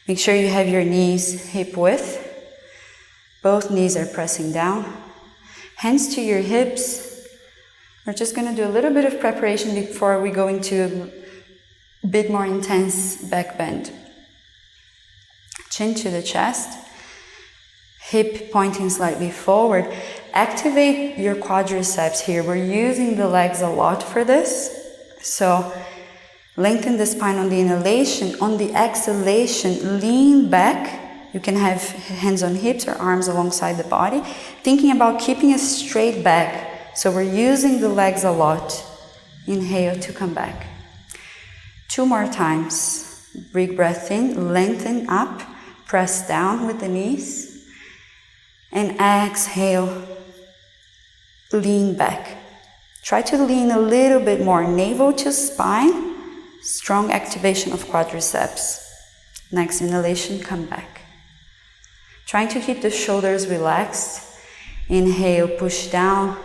Make sure you have your knees hip width. Both knees are pressing down. Hands to your hips. We're just going to do a little bit of preparation before we go into a bit more intense back bend. Chin to the chest. Hip pointing slightly forward. Activate your quadriceps here. We're using the legs a lot for this. So lengthen the spine on the inhalation. On the exhalation, lean back. You can have hands on hips or arms alongside the body. Thinking about keeping a straight back. So we're using the legs a lot. Inhale to come back. 2 more times. Big breath in, lengthen up, press down with the knees. And exhale, lean back. Try to lean a little bit more, navel to spine, strong activation of quadriceps. Next inhalation, come back. Trying to keep the shoulders relaxed. Inhale, push down,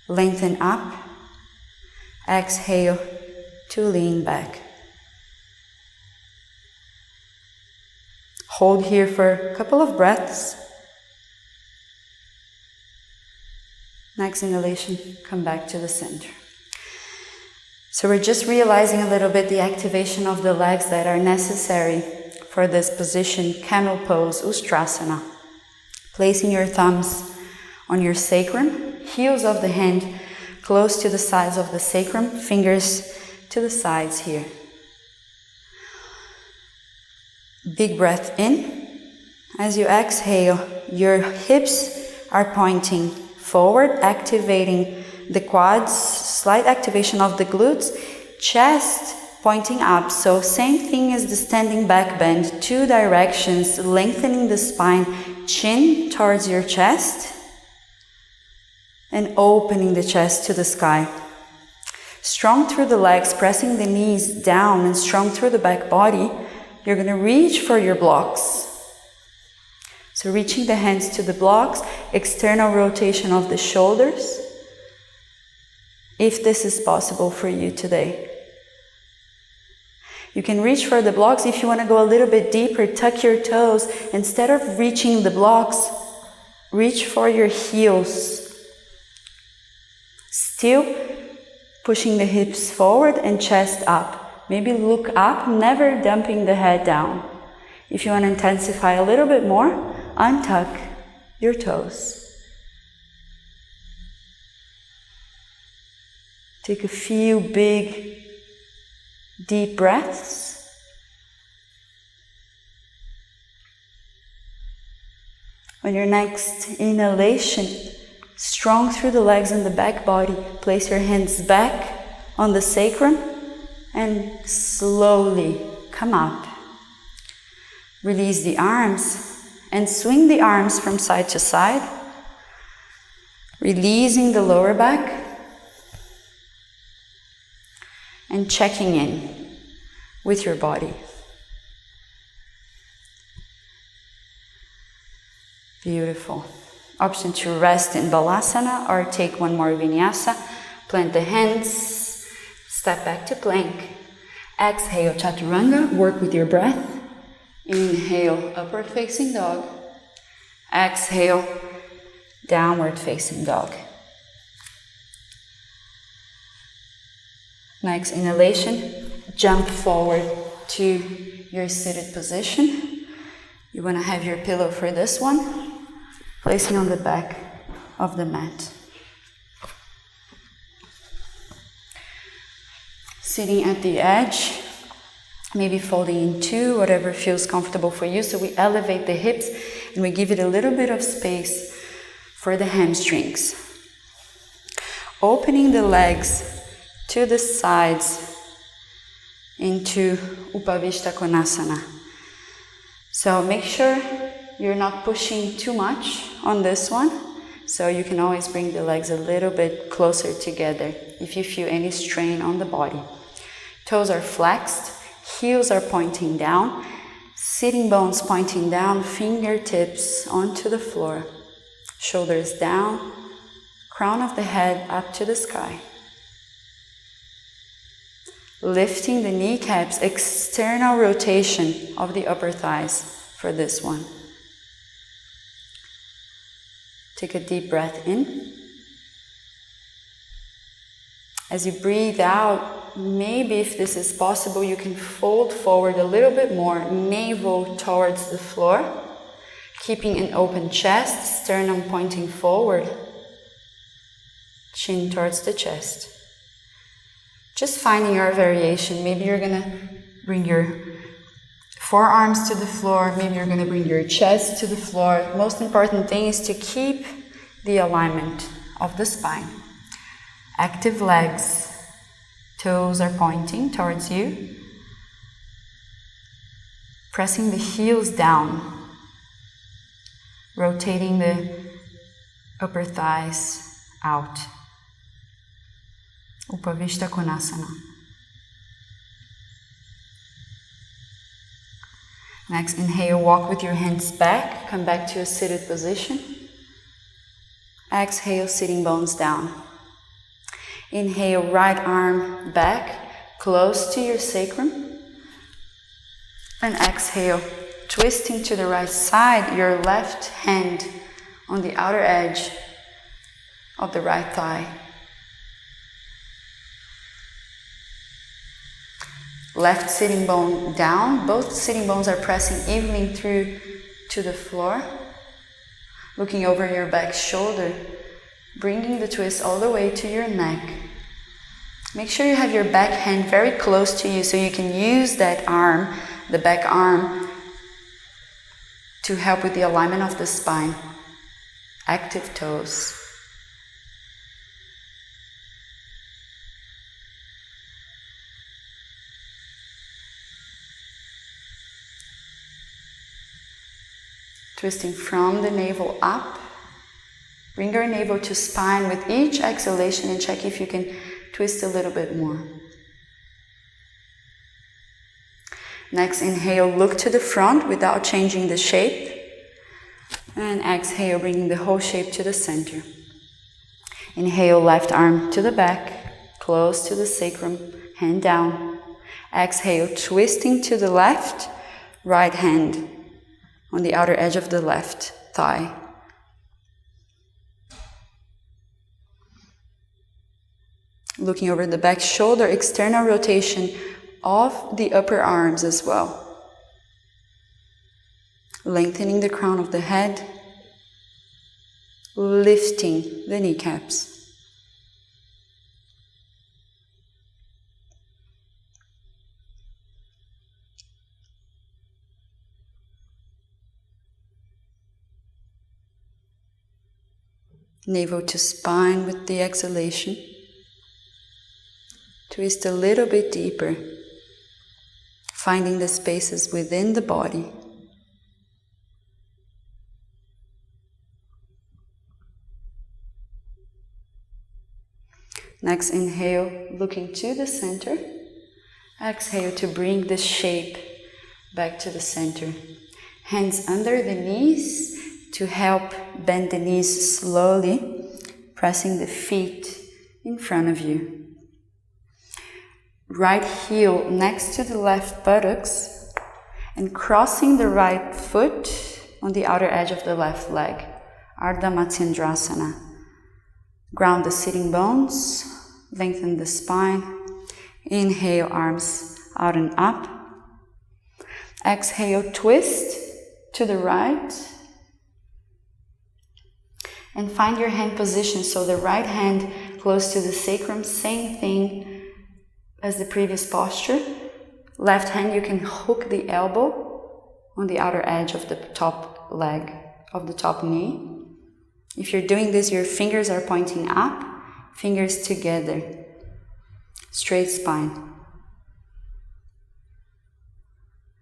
lengthen up. Exhale to lean back. Hold here for a couple of breaths. Next inhalation, come back to the center. So we're just realizing a little bit the activation of the legs that are necessary for this position, camel pose, Ustrasana. Placing your thumbs on your sacrum, heels of the hand close to the sides of the sacrum, fingers to the sides here. Big breath in. As you exhale, your hips are pointing forward, activating the quads, slight activation of the glutes, chest pointing up. So same thing as the standing back bend, 2 directions, lengthening the spine, chin towards your chest, and opening the chest to the sky. Strong through the legs, pressing the knees down and strong through the back body. You're going to reach for your blocks. So reaching the hands to the blocks, external rotation of the shoulders, if this is possible for you today. You can reach for the blocks. If you want to go a little bit deeper, tuck your toes. Instead of reaching the blocks, reach for your heels. Still pushing the hips forward and chest up. Maybe look up, never dumping the head down. If you want to intensify a little bit more, untuck your toes. Take a few big, deep breaths. On your next inhalation, strong through the legs and the back body, place your hands back on the sacrum and slowly come out. Release the arms and swing the arms from side to side, releasing the lower back and checking in with your body. Beautiful. Option to rest in Balasana or take one more vinyasa. Plant the hands, step back to plank. Exhale, chaturanga, work with your breath. Inhale, upward facing dog. Exhale, downward facing dog. Next inhalation, jump forward to your seated position. You want to have your pillow for this one, placing on the back of the mat. Sitting at the edge, maybe folding in two, whatever feels comfortable for you. So we elevate the hips and we give it a little bit of space for the hamstrings. Opening the legs to the sides into Upavishta Konasana. So make sure you're not pushing too much on this one. So you can always bring the legs a little bit closer together if you feel any strain on the body. Toes are flexed, heels are pointing down, sitting bones pointing down, fingertips onto the floor, shoulders down, crown of the head up to the sky. Lifting the kneecaps, external rotation of the upper thighs for this one. Take a deep breath in. As you breathe out, maybe if this is possible, you can fold forward a little bit more, navel towards the floor, keeping an open chest, sternum pointing forward, chin towards the chest. Just finding your variation. Maybe you're going to bring your forearms to the floor. Maybe you're going to bring your chest to the floor. Most important thing is to keep the alignment of the spine. Active legs. Toes are pointing towards you. Pressing the heels down. Rotating the upper thighs out. Upavishta Konasana. Next, inhale, walk with your hands back, come back to a seated position. Exhale, sitting bones down. Inhale, right arm back, close to your sacrum. And exhale, twisting to the right side, your left hand on the outer edge of the right thigh. Left sitting bone down, both sitting bones are pressing evenly through to the floor. Looking over your back shoulder, bringing the twist all the way to your neck. Make sure you have your back hand very close to you so you can use that arm, the back arm, to help with the alignment of the spine. Active toes. Twisting from the navel up. Bring your navel to spine with each exhalation and check if you can twist a little bit more. Next, inhale, look to the front without changing the shape. And exhale, bringing the whole shape to the center. Inhale, left arm to the back, close to the sacrum, hand down. Exhale, twisting to the left, right hand on the outer edge of the left thigh. Looking over the back shoulder, external rotation of the upper arms as well. Lengthening the crown of the head, lifting the kneecaps. Navel to spine with the exhalation. Twist a little bit deeper, finding the spaces within the body. Next, inhale, looking to the center. Exhale to bring the shape back to the center. Hands under the knees to help bend the knees slowly, pressing the feet in front of you. Right heel next to the left buttocks and crossing the right foot on the outer edge of the left leg. Ardha Matsyendrasana. Ground the sitting bones, lengthen the spine. Inhale, arms out and up. Exhale, twist to the right. And find your hand position, so the right hand close to the sacrum, same thing as the previous posture. Left hand, you can hook the elbow on the outer edge of the top leg, of the top knee. If you're doing this, your fingers are pointing up, fingers together, straight spine.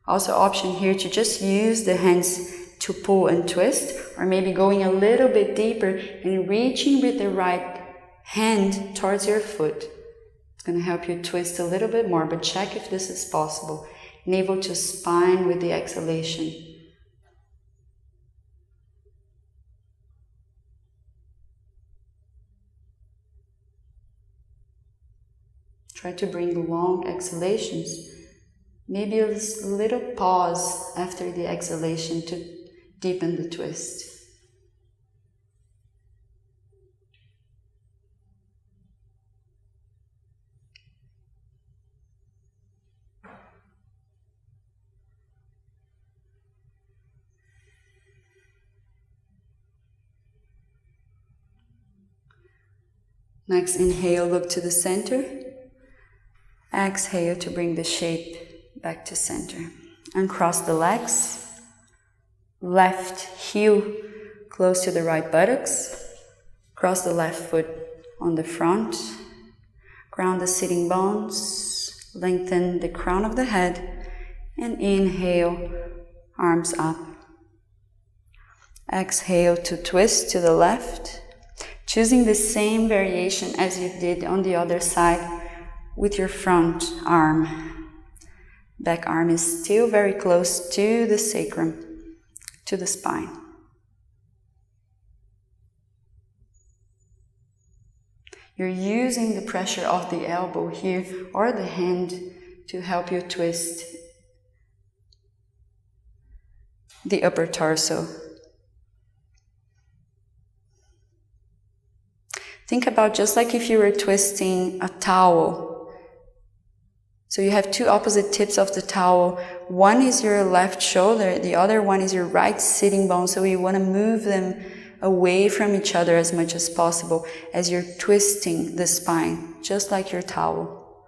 Also option here to just use the hands to pull and twist, or maybe going a little bit deeper and reaching with the right hand towards your foot. It's going to help you twist a little bit more, but check if this is possible. Navel to spine with the exhalation. Try to bring long exhalations. Maybe a little pause after the exhalation to deepen the twist. Next, inhale, look to the center. Exhale to bring the shape back to center. Uncross the legs. Left heel close to the right buttocks. Cross the left foot on the front. Ground the sitting bones. Lengthen the crown of the head. And inhale, arms up. Exhale to twist to the left. Choosing the same variation as you did on the other side with your front arm. Back arm is still very close to the sacrum, to the spine. You're using the pressure of the elbow here or the hand to help you twist the upper torso. Think about just like if you were twisting a towel. So you have two opposite tips of the towel. One is your left shoulder, the other one is your right sitting bone. So you want to move them away from each other as much as possible as you're twisting the spine, just like your towel.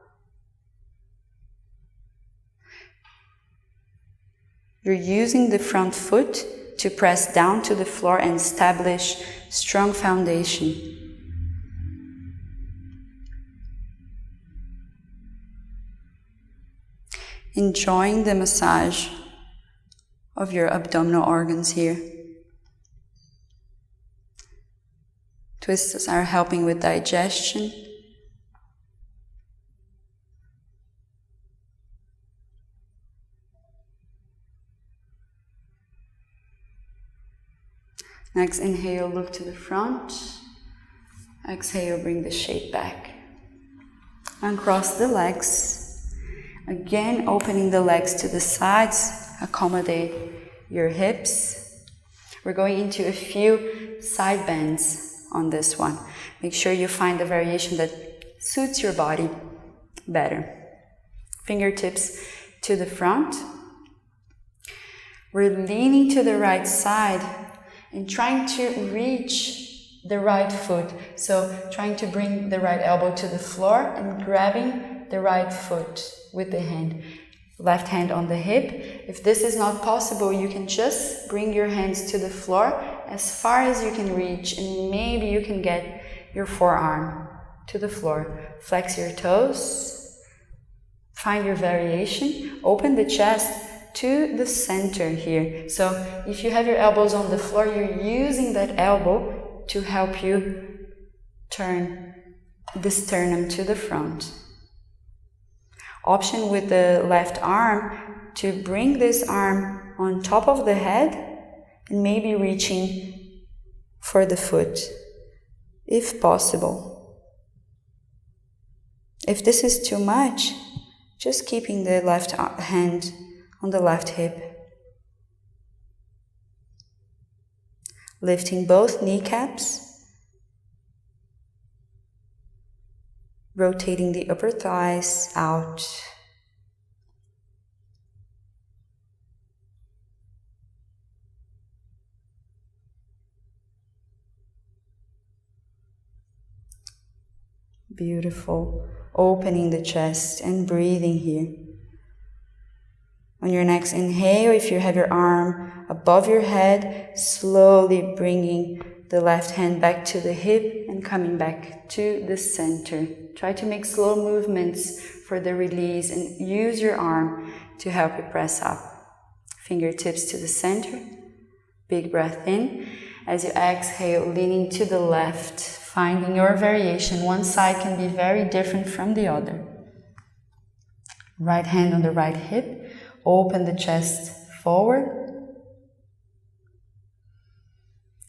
You're using the front foot to press down to the floor and establish strong foundation. Enjoying the massage of your abdominal organs here. Twists are helping with digestion. Next, inhale, look to the front. Exhale, bring the shape back. Uncross the legs. Again, opening the legs to the sides, accommodate your hips. We're going into a few side bends on this one. Make sure you find the variation that suits your body better. Fingertips to the front. We're leaning to the right side and trying to reach the right foot. So trying to bring the right elbow to the floor and grabbing the right foot with the hand. Left hand on the hip. If this is not possible, you can just bring your hands to the floor as far as you can reach, and maybe you can get your forearm to the floor. Flex your toes, find your variation, open the chest to the center here. So if you have your elbows on the floor, you're using that elbow to help you turn the sternum to the front. Option with the left arm to bring this arm on top of the head and maybe reaching for the foot, if possible. If this is too much, just keeping the left hand on the left hip. Lifting both kneecaps. Rotating the upper thighs out. Beautiful. Opening the chest and breathing here. On your next inhale, if you have your arm above your head, slowly bringing the left hand back to the hip and coming back to the center. Try to make slow movements for the release and use your arm to help you press up. Fingertips to the center. Big breath in. As you exhale, leaning to the left, finding your variation. One side can be very different from the other. Right hand on the right hip. Open the chest forward.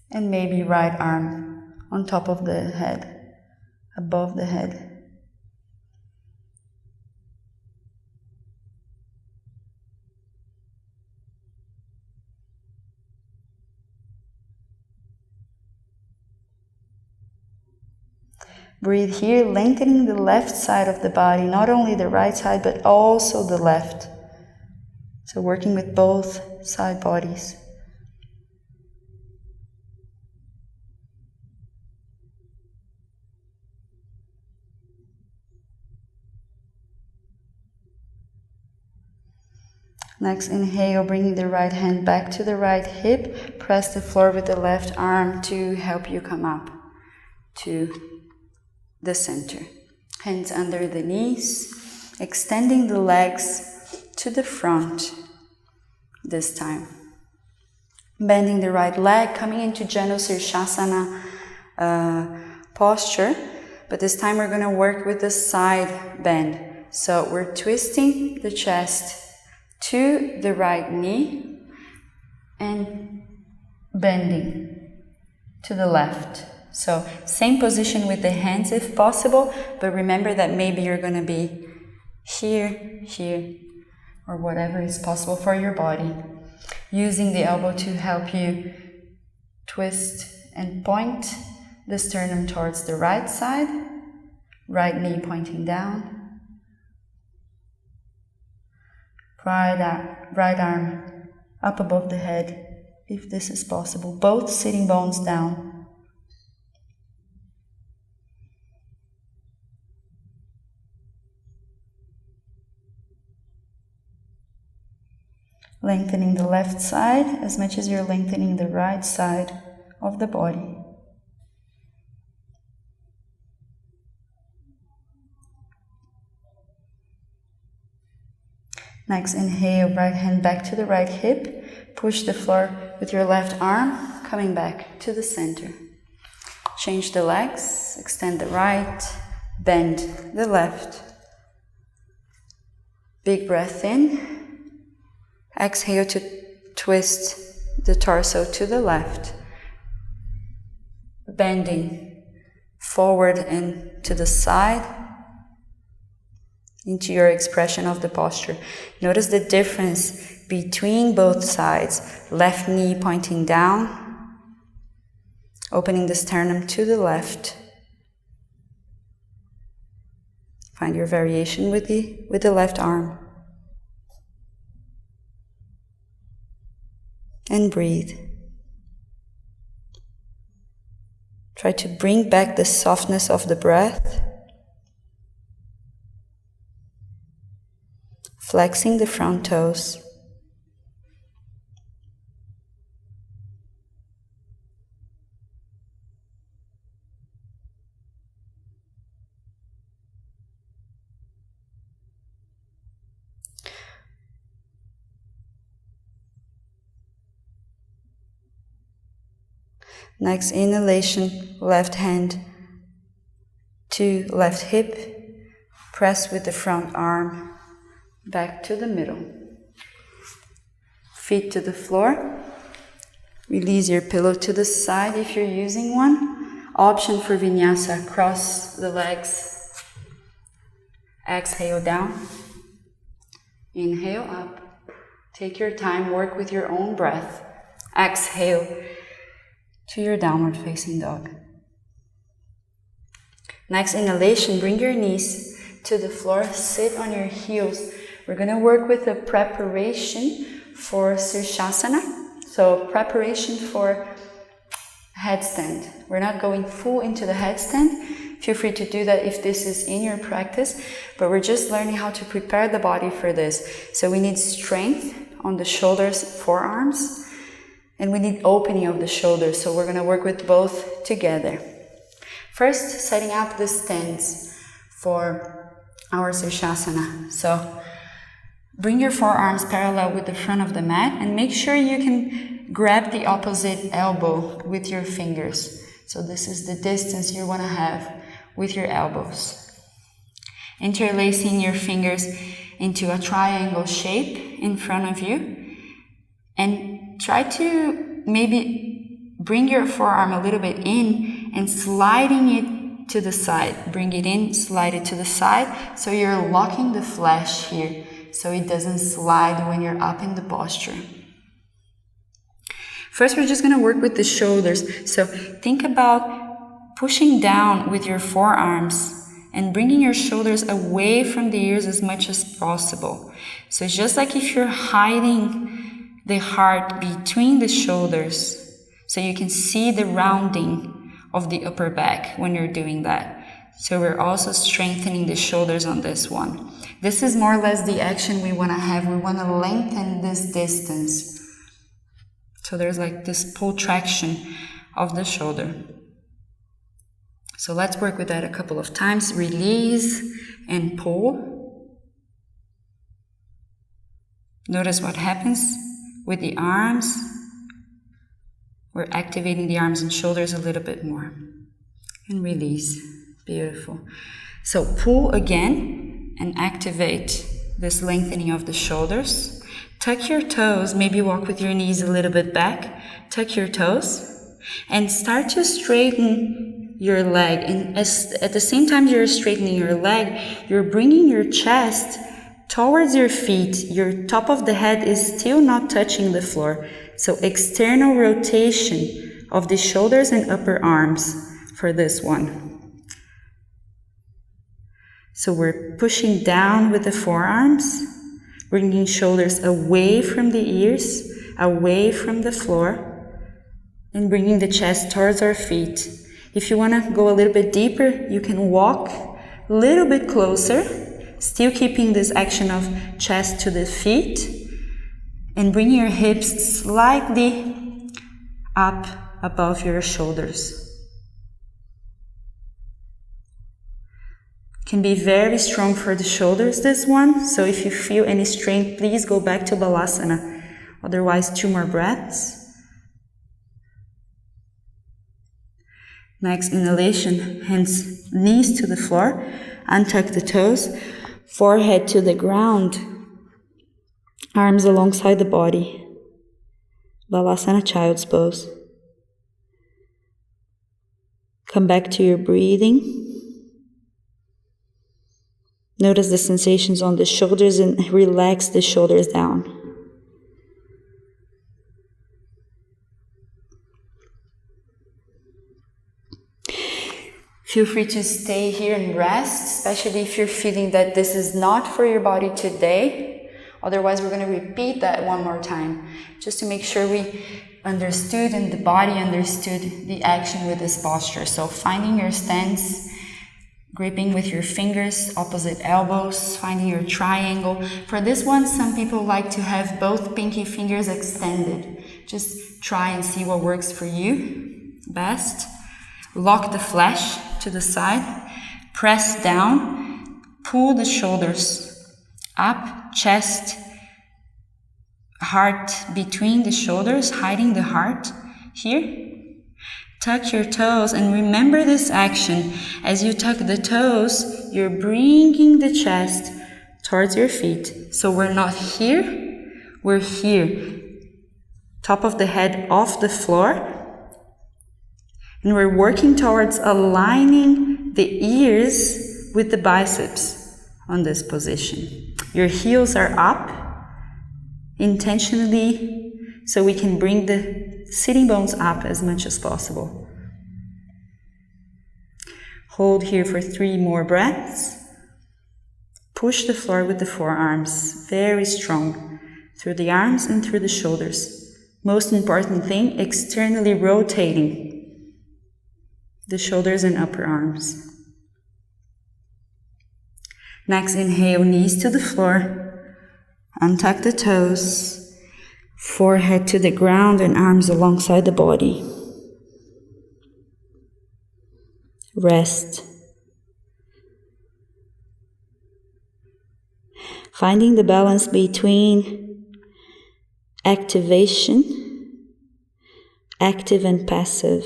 And maybe right arm on top of the head, above the head. Breathe here, lengthening the left side of the body, not only the right side, but also the left. So working with both side bodies. Next inhale, bringing the right hand back to the right hip. Press the floor with the left arm to help you come up to the center. Hands under the knees, extending the legs to the front this time. Bending the right leg, coming into Janu-Sirsasana posture. But this time we're going to work with the side bend. So we're twisting the chest to the right knee and bending to the left. So same position with the hands if possible, but remember that maybe you're going to be here, here, or whatever is possible for your body. Using the elbow to help you twist and point the sternum towards the right side, right knee pointing down, right arm up above the head if this is possible, both sitting bones down. Lengthening the left side as much as you're lengthening the right side of the body. Next, inhale, right hand back to the right hip. Push the floor with your left arm, coming back to the center. Change the legs, extend the right, bend the left. Big breath in. Exhale to twist the torso to the left, bending forward and to the side into your expression of the posture. Notice the difference between both sides. Left knee pointing down, opening the sternum to the left. Find your variation with the left arm. And breathe. Try to bring back the softness of the breath. Flexing the front toes. Next inhalation, left hand to left hip, press with the front arm back to the middle. Feet to the floor. Release your pillow to the side if you're using one. Option for vinyasa, cross the legs. Exhale down. Inhale up. Take your time, work with your own breath. Exhale to your downward facing dog. Next inhalation, bring your knees to the floor, sit on your heels. We're going to work with a preparation for Sirsasana. So preparation for headstand. We're not going full into the headstand. Feel free to do that if this is in your practice, but we're just learning how to prepare the body for this. So we need strength on the shoulders, forearms, and we need opening of the shoulders. So we're going to work with both together. First, setting up the stance for our Sirsasana. So bring your forearms parallel with the front of the mat and make sure you can grab the opposite elbow with your fingers. So this is the distance you want to have with your elbows. Interlacing your fingers into a triangle shape in front of you, and try to maybe bring your forearm a little bit in and sliding it to the side. Bring it in, slide it to the side, so you're locking the flesh here so it doesn't slide when you're up in the posture. First, we're just going to work with the shoulders. So think about pushing down with your forearms and bringing your shoulders away from the ears as much as possible. So it's just like if you're hiding the heart between the shoulders, so you can see the rounding of the upper back when you're doing that. So we're also strengthening the shoulders on this one. This is more or less the action we want to have. We want to lengthen this distance. So there's like this pull traction of the shoulder. So let's work with that a couple of times. Release and pull. Notice what happens with the arms. We're activating the arms and shoulders a little bit more. And release. Beautiful. So pull again and activate this lengthening of the shoulders. Tuck your toes. Maybe walk with your knees a little bit back. Tuck your toes. And start to straighten your leg, and at the same time you're straightening your leg, you're bringing your chest towards your feet. Your top of the head is still not touching the floor. So external rotation of the shoulders and upper arms for this one. So we're pushing down with the forearms, bringing shoulders away from the ears, away from the floor, and bringing the chest towards our feet. If you want to go a little bit deeper, you can walk a little bit closer, still keeping this action of chest to the feet, and bring your hips slightly up above your shoulders. Can be very strong for the shoulders, this one. So if you feel any strain, please go back to Balasana. Otherwise, 2 more breaths. Next inhalation, hands, knees to the floor, untuck the toes, forehead to the ground, arms alongside the body. Balasana, child's pose. Come back to your breathing. Notice the sensations on the shoulders and relax the shoulders down. Feel free to stay here and rest, especially if you're feeling that this is not for your body today. Otherwise, we're going to repeat that one more time, just to make sure we understood and the body understood the action with this posture. So finding your stance, gripping with your fingers, opposite elbows, finding your triangle. For this one, some people like to have both pinky fingers extended. Just try and see what works for you best. Lock the flesh to the side, press down, pull the shoulders up, chest, heart between the shoulders, hiding the heart here. Tuck your toes and remember this action. As you tuck the toes, you're bringing the chest towards your feet. So we're not here, we're here. Top of the head off the floor. And we're working towards aligning the ears with the biceps on this position. Your heels are up intentionally so we can bring the sitting bones up as much as possible. Hold here for 3 more breaths. Push the floor with the forearms, very strong, through the arms and through the shoulders. Most important thing, externally rotating the shoulders and upper arms. Next, inhale, knees to the floor, untuck the toes, forehead to the ground and arms alongside the body. Rest. Finding the balance between activation, active and passive.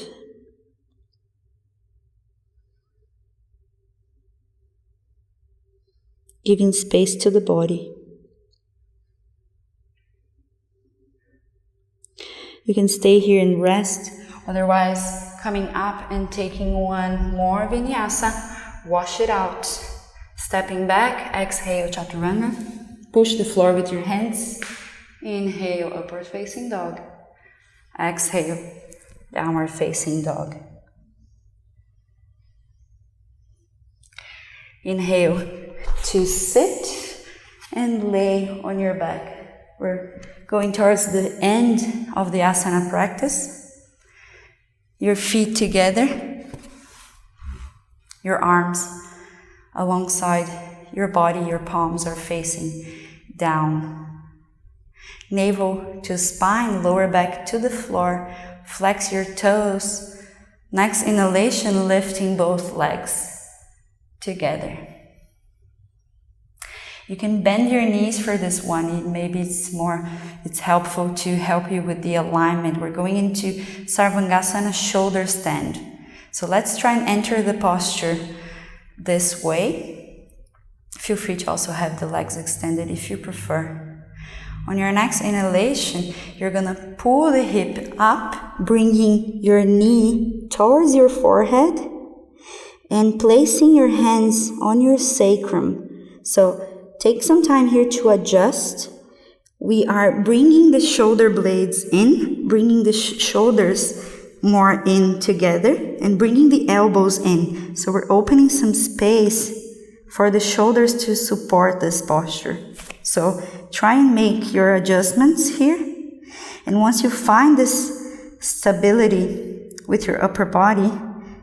Giving space to the body. You can stay here and rest, otherwise coming up and taking one more vinyasa, wash it out. Stepping back, exhale chaturanga, push the floor with your hands, inhale upward facing dog, exhale downward facing dog. Inhale to sit and lay on your back. We're going towards the end of the asana practice. Your feet together, your arms alongside your body, your palms are facing down. Navel to spine, lower back to the floor, flex your toes. Next inhalation, lifting both legs together. You can bend your knees for this one. Maybe it's helpful to help you with the alignment. We're going into Sarvangasana shoulder stand. So let's try and enter the posture this way. Feel free to also have the legs extended if you prefer. On your next inhalation, you're gonna pull the hip up, bringing your knee towards your forehead and placing your hands on your sacrum. So take some time here to adjust. We are bringing the shoulder blades in, bringing the shoulders more in together and bringing the elbows in. So we're opening some space for the shoulders to support this posture. So try and make your adjustments here. And once you find this stability with your upper body,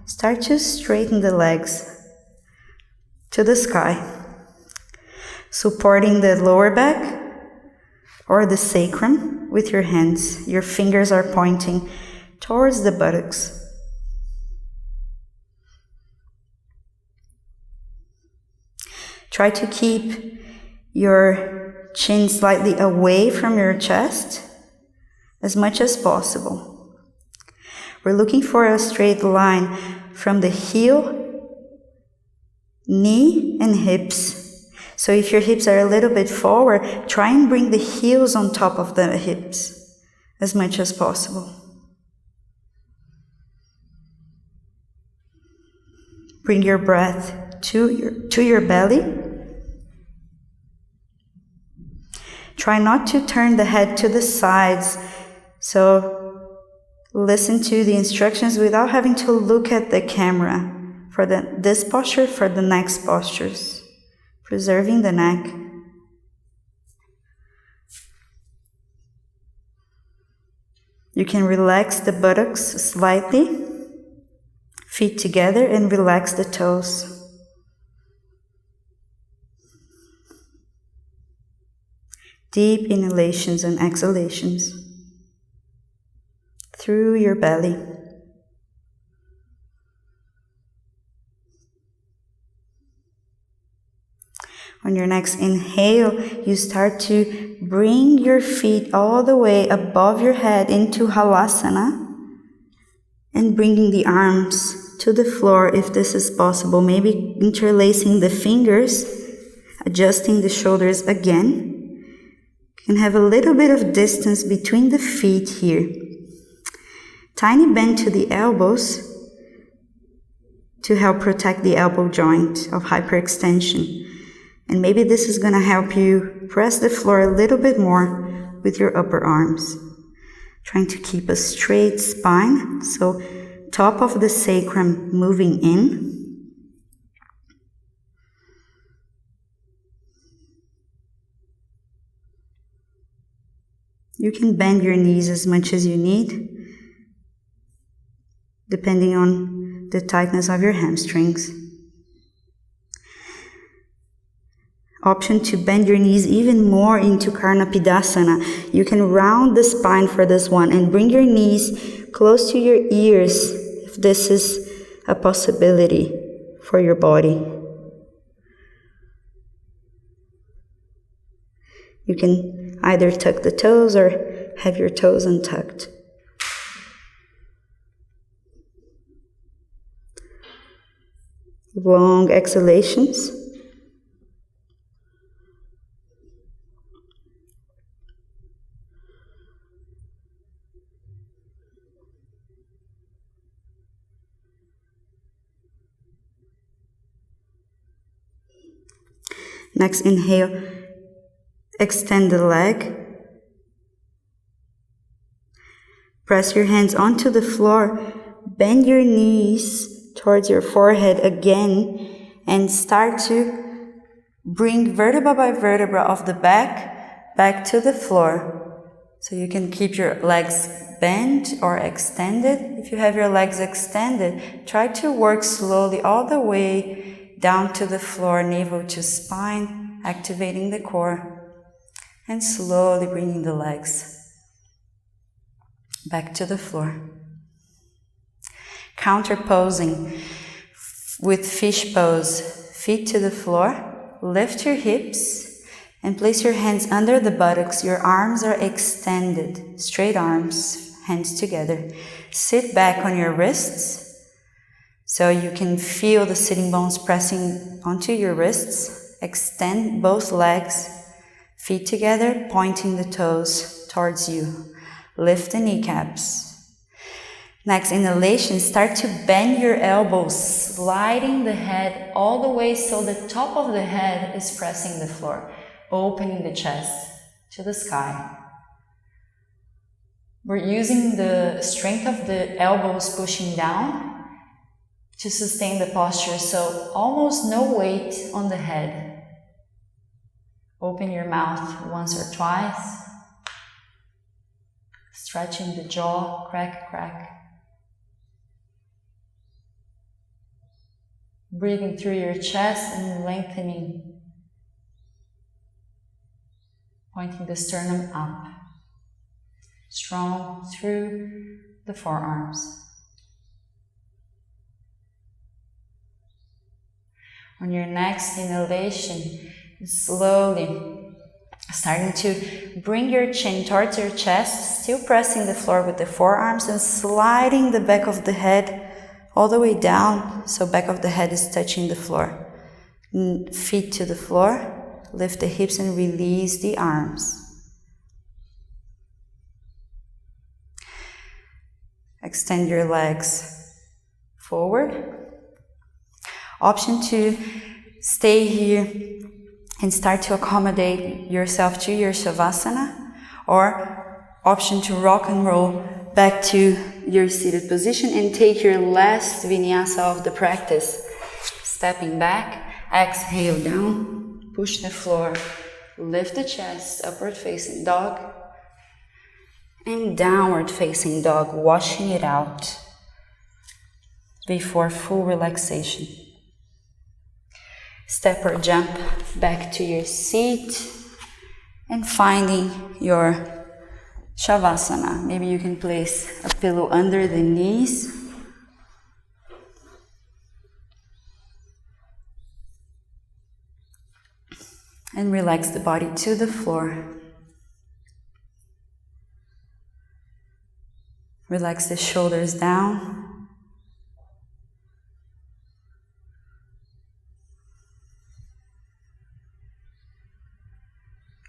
start to straighten the legs to the sky. Supporting the lower back or the sacrum with your hands. Your fingers are pointing towards the buttocks. Try to keep your chin slightly away from your chest as much as possible. We're looking for a straight line from the heel, knee, and hips. So if your hips are a little bit forward, try and bring the heels on top of the hips as much as possible. Bring your breath to your belly. Try not to turn the head to the sides. So listen to the instructions without having to look at the camera for this posture, for the next postures. Preserving the neck. You can relax the buttocks slightly, feet together, and relax the toes. Deep inhalations and exhalations through your belly. On your next inhale, you start to bring your feet all the way above your head into Halasana And bringing the arms to the floor if this is possible. Maybe interlacing the fingers, adjusting the shoulders again. You can have a little bit of distance between the feet here. Tiny bend to the elbows to help protect the elbow joint of hyperextension. And maybe this is going to help you press the floor a little bit more with your upper arms. Trying to keep a straight spine, so top of the sacrum moving in. You can bend your knees as much as you need, depending on the tightness of your hamstrings. Option to bend your knees even more into Karnapidasana. You can round the spine for this one and bring your knees close to your ears if this is a possibility for your body. You can either tuck the toes or have your toes untucked. Long exhalations. Next inhale, extend the leg. Press your hands onto the floor, bend your knees towards your forehead again, and start to bring vertebra by vertebra of the back to the floor. So you can keep your legs bent or extended. If you have your legs extended, try to work slowly all the way down to the floor, navel to spine, activating the core, and slowly bringing the legs back to the floor. Counterposing with fish pose, feet to the floor, lift your hips, and place your hands under the buttocks. Your arms are extended, straight arms, hands together. Sit back on your wrists, so you can feel the sitting bones pressing onto your wrists. Extend both legs, feet together, pointing the toes towards you. Lift the kneecaps. Next, inhalation, start to bend your elbows, sliding the head all the way so the top of the head is pressing the floor, opening the chest to the sky. We're using the strength of the elbows pushing down to sustain the posture, so almost no weight on the head. Open your mouth once or twice, stretching the jaw, crack, crack. Breathing through your chest and lengthening, pointing the sternum up, strong through the forearms. On your next inhalation, slowly starting to bring your chin towards your chest, still pressing the floor with the forearms and sliding the back of the head all the way down, so back of the head is touching the floor. Feet to the floor, lift the hips and release the arms. Extend your legs forward. Option to stay here and start to accommodate yourself to your Shavasana, or option to rock and roll back to your seated position and take your last vinyasa of the practice. Stepping back, exhale down, push the floor, lift the chest, upward facing dog, and downward facing dog, washing it out before full relaxation. Step or jump back to your seat and finding your Shavasana. Maybe you can place a pillow under the knees. And relax the body to the floor. Relax the shoulders down.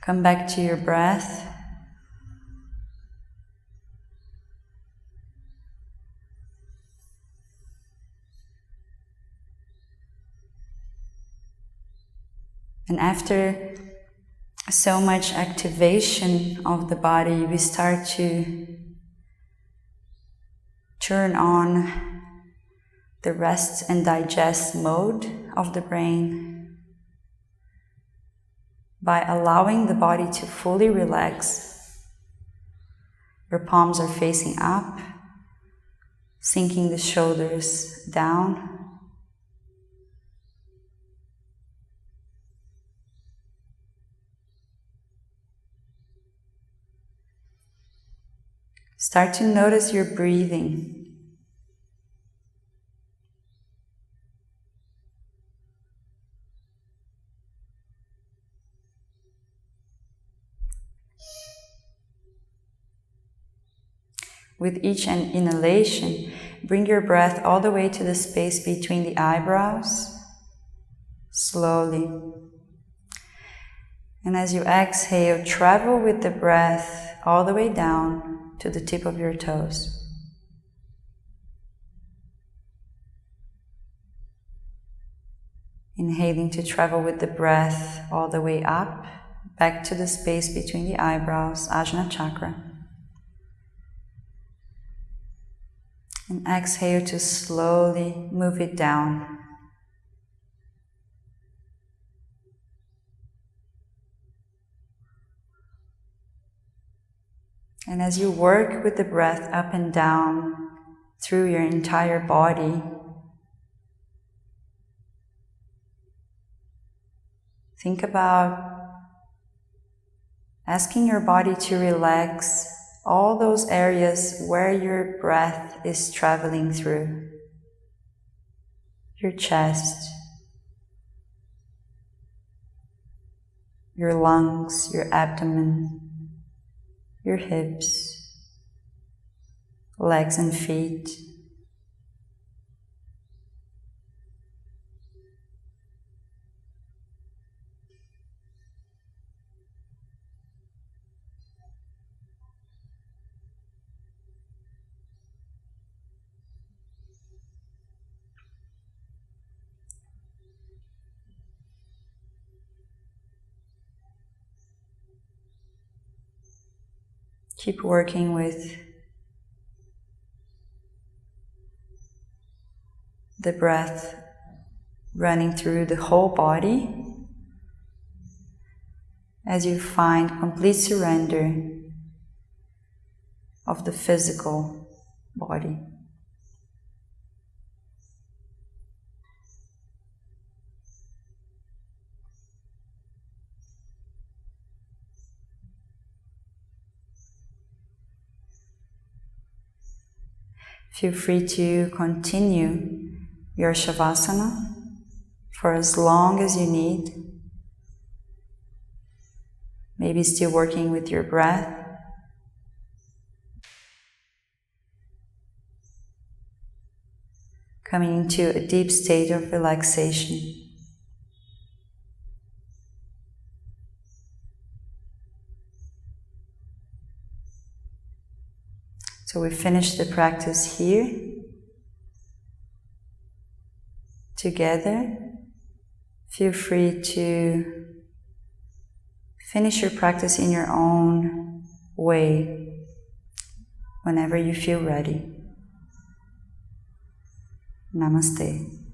Come back to your breath. And after so much activation of the body, we start to turn on the rest and digest mode of the brain by allowing the body to fully relax. Your palms are facing up, sinking the shoulders down. Start to notice your breathing. With each inhalation, bring your breath all the way to the space between the eyebrows, slowly. And as you exhale, travel with the breath all the way down to the tip of your toes. Inhaling to travel with the breath all the way up, back to the space between the eyebrows, Ajna chakra. And exhale to slowly move it down. And as you work with the breath up and down through your entire body, think about asking your body to relax all those areas where your breath is traveling through. Your chest, your lungs, your abdomen, your hips, legs and feet. Keep working with the breath running through the whole body as you find complete surrender of the physical body. Feel free to continue your Shavasana for as long as you need. Maybe still working with your breath. Coming into a deep state of relaxation. So we finish the practice here, together. Feel free to finish your practice in your own way, whenever you feel ready. Namaste.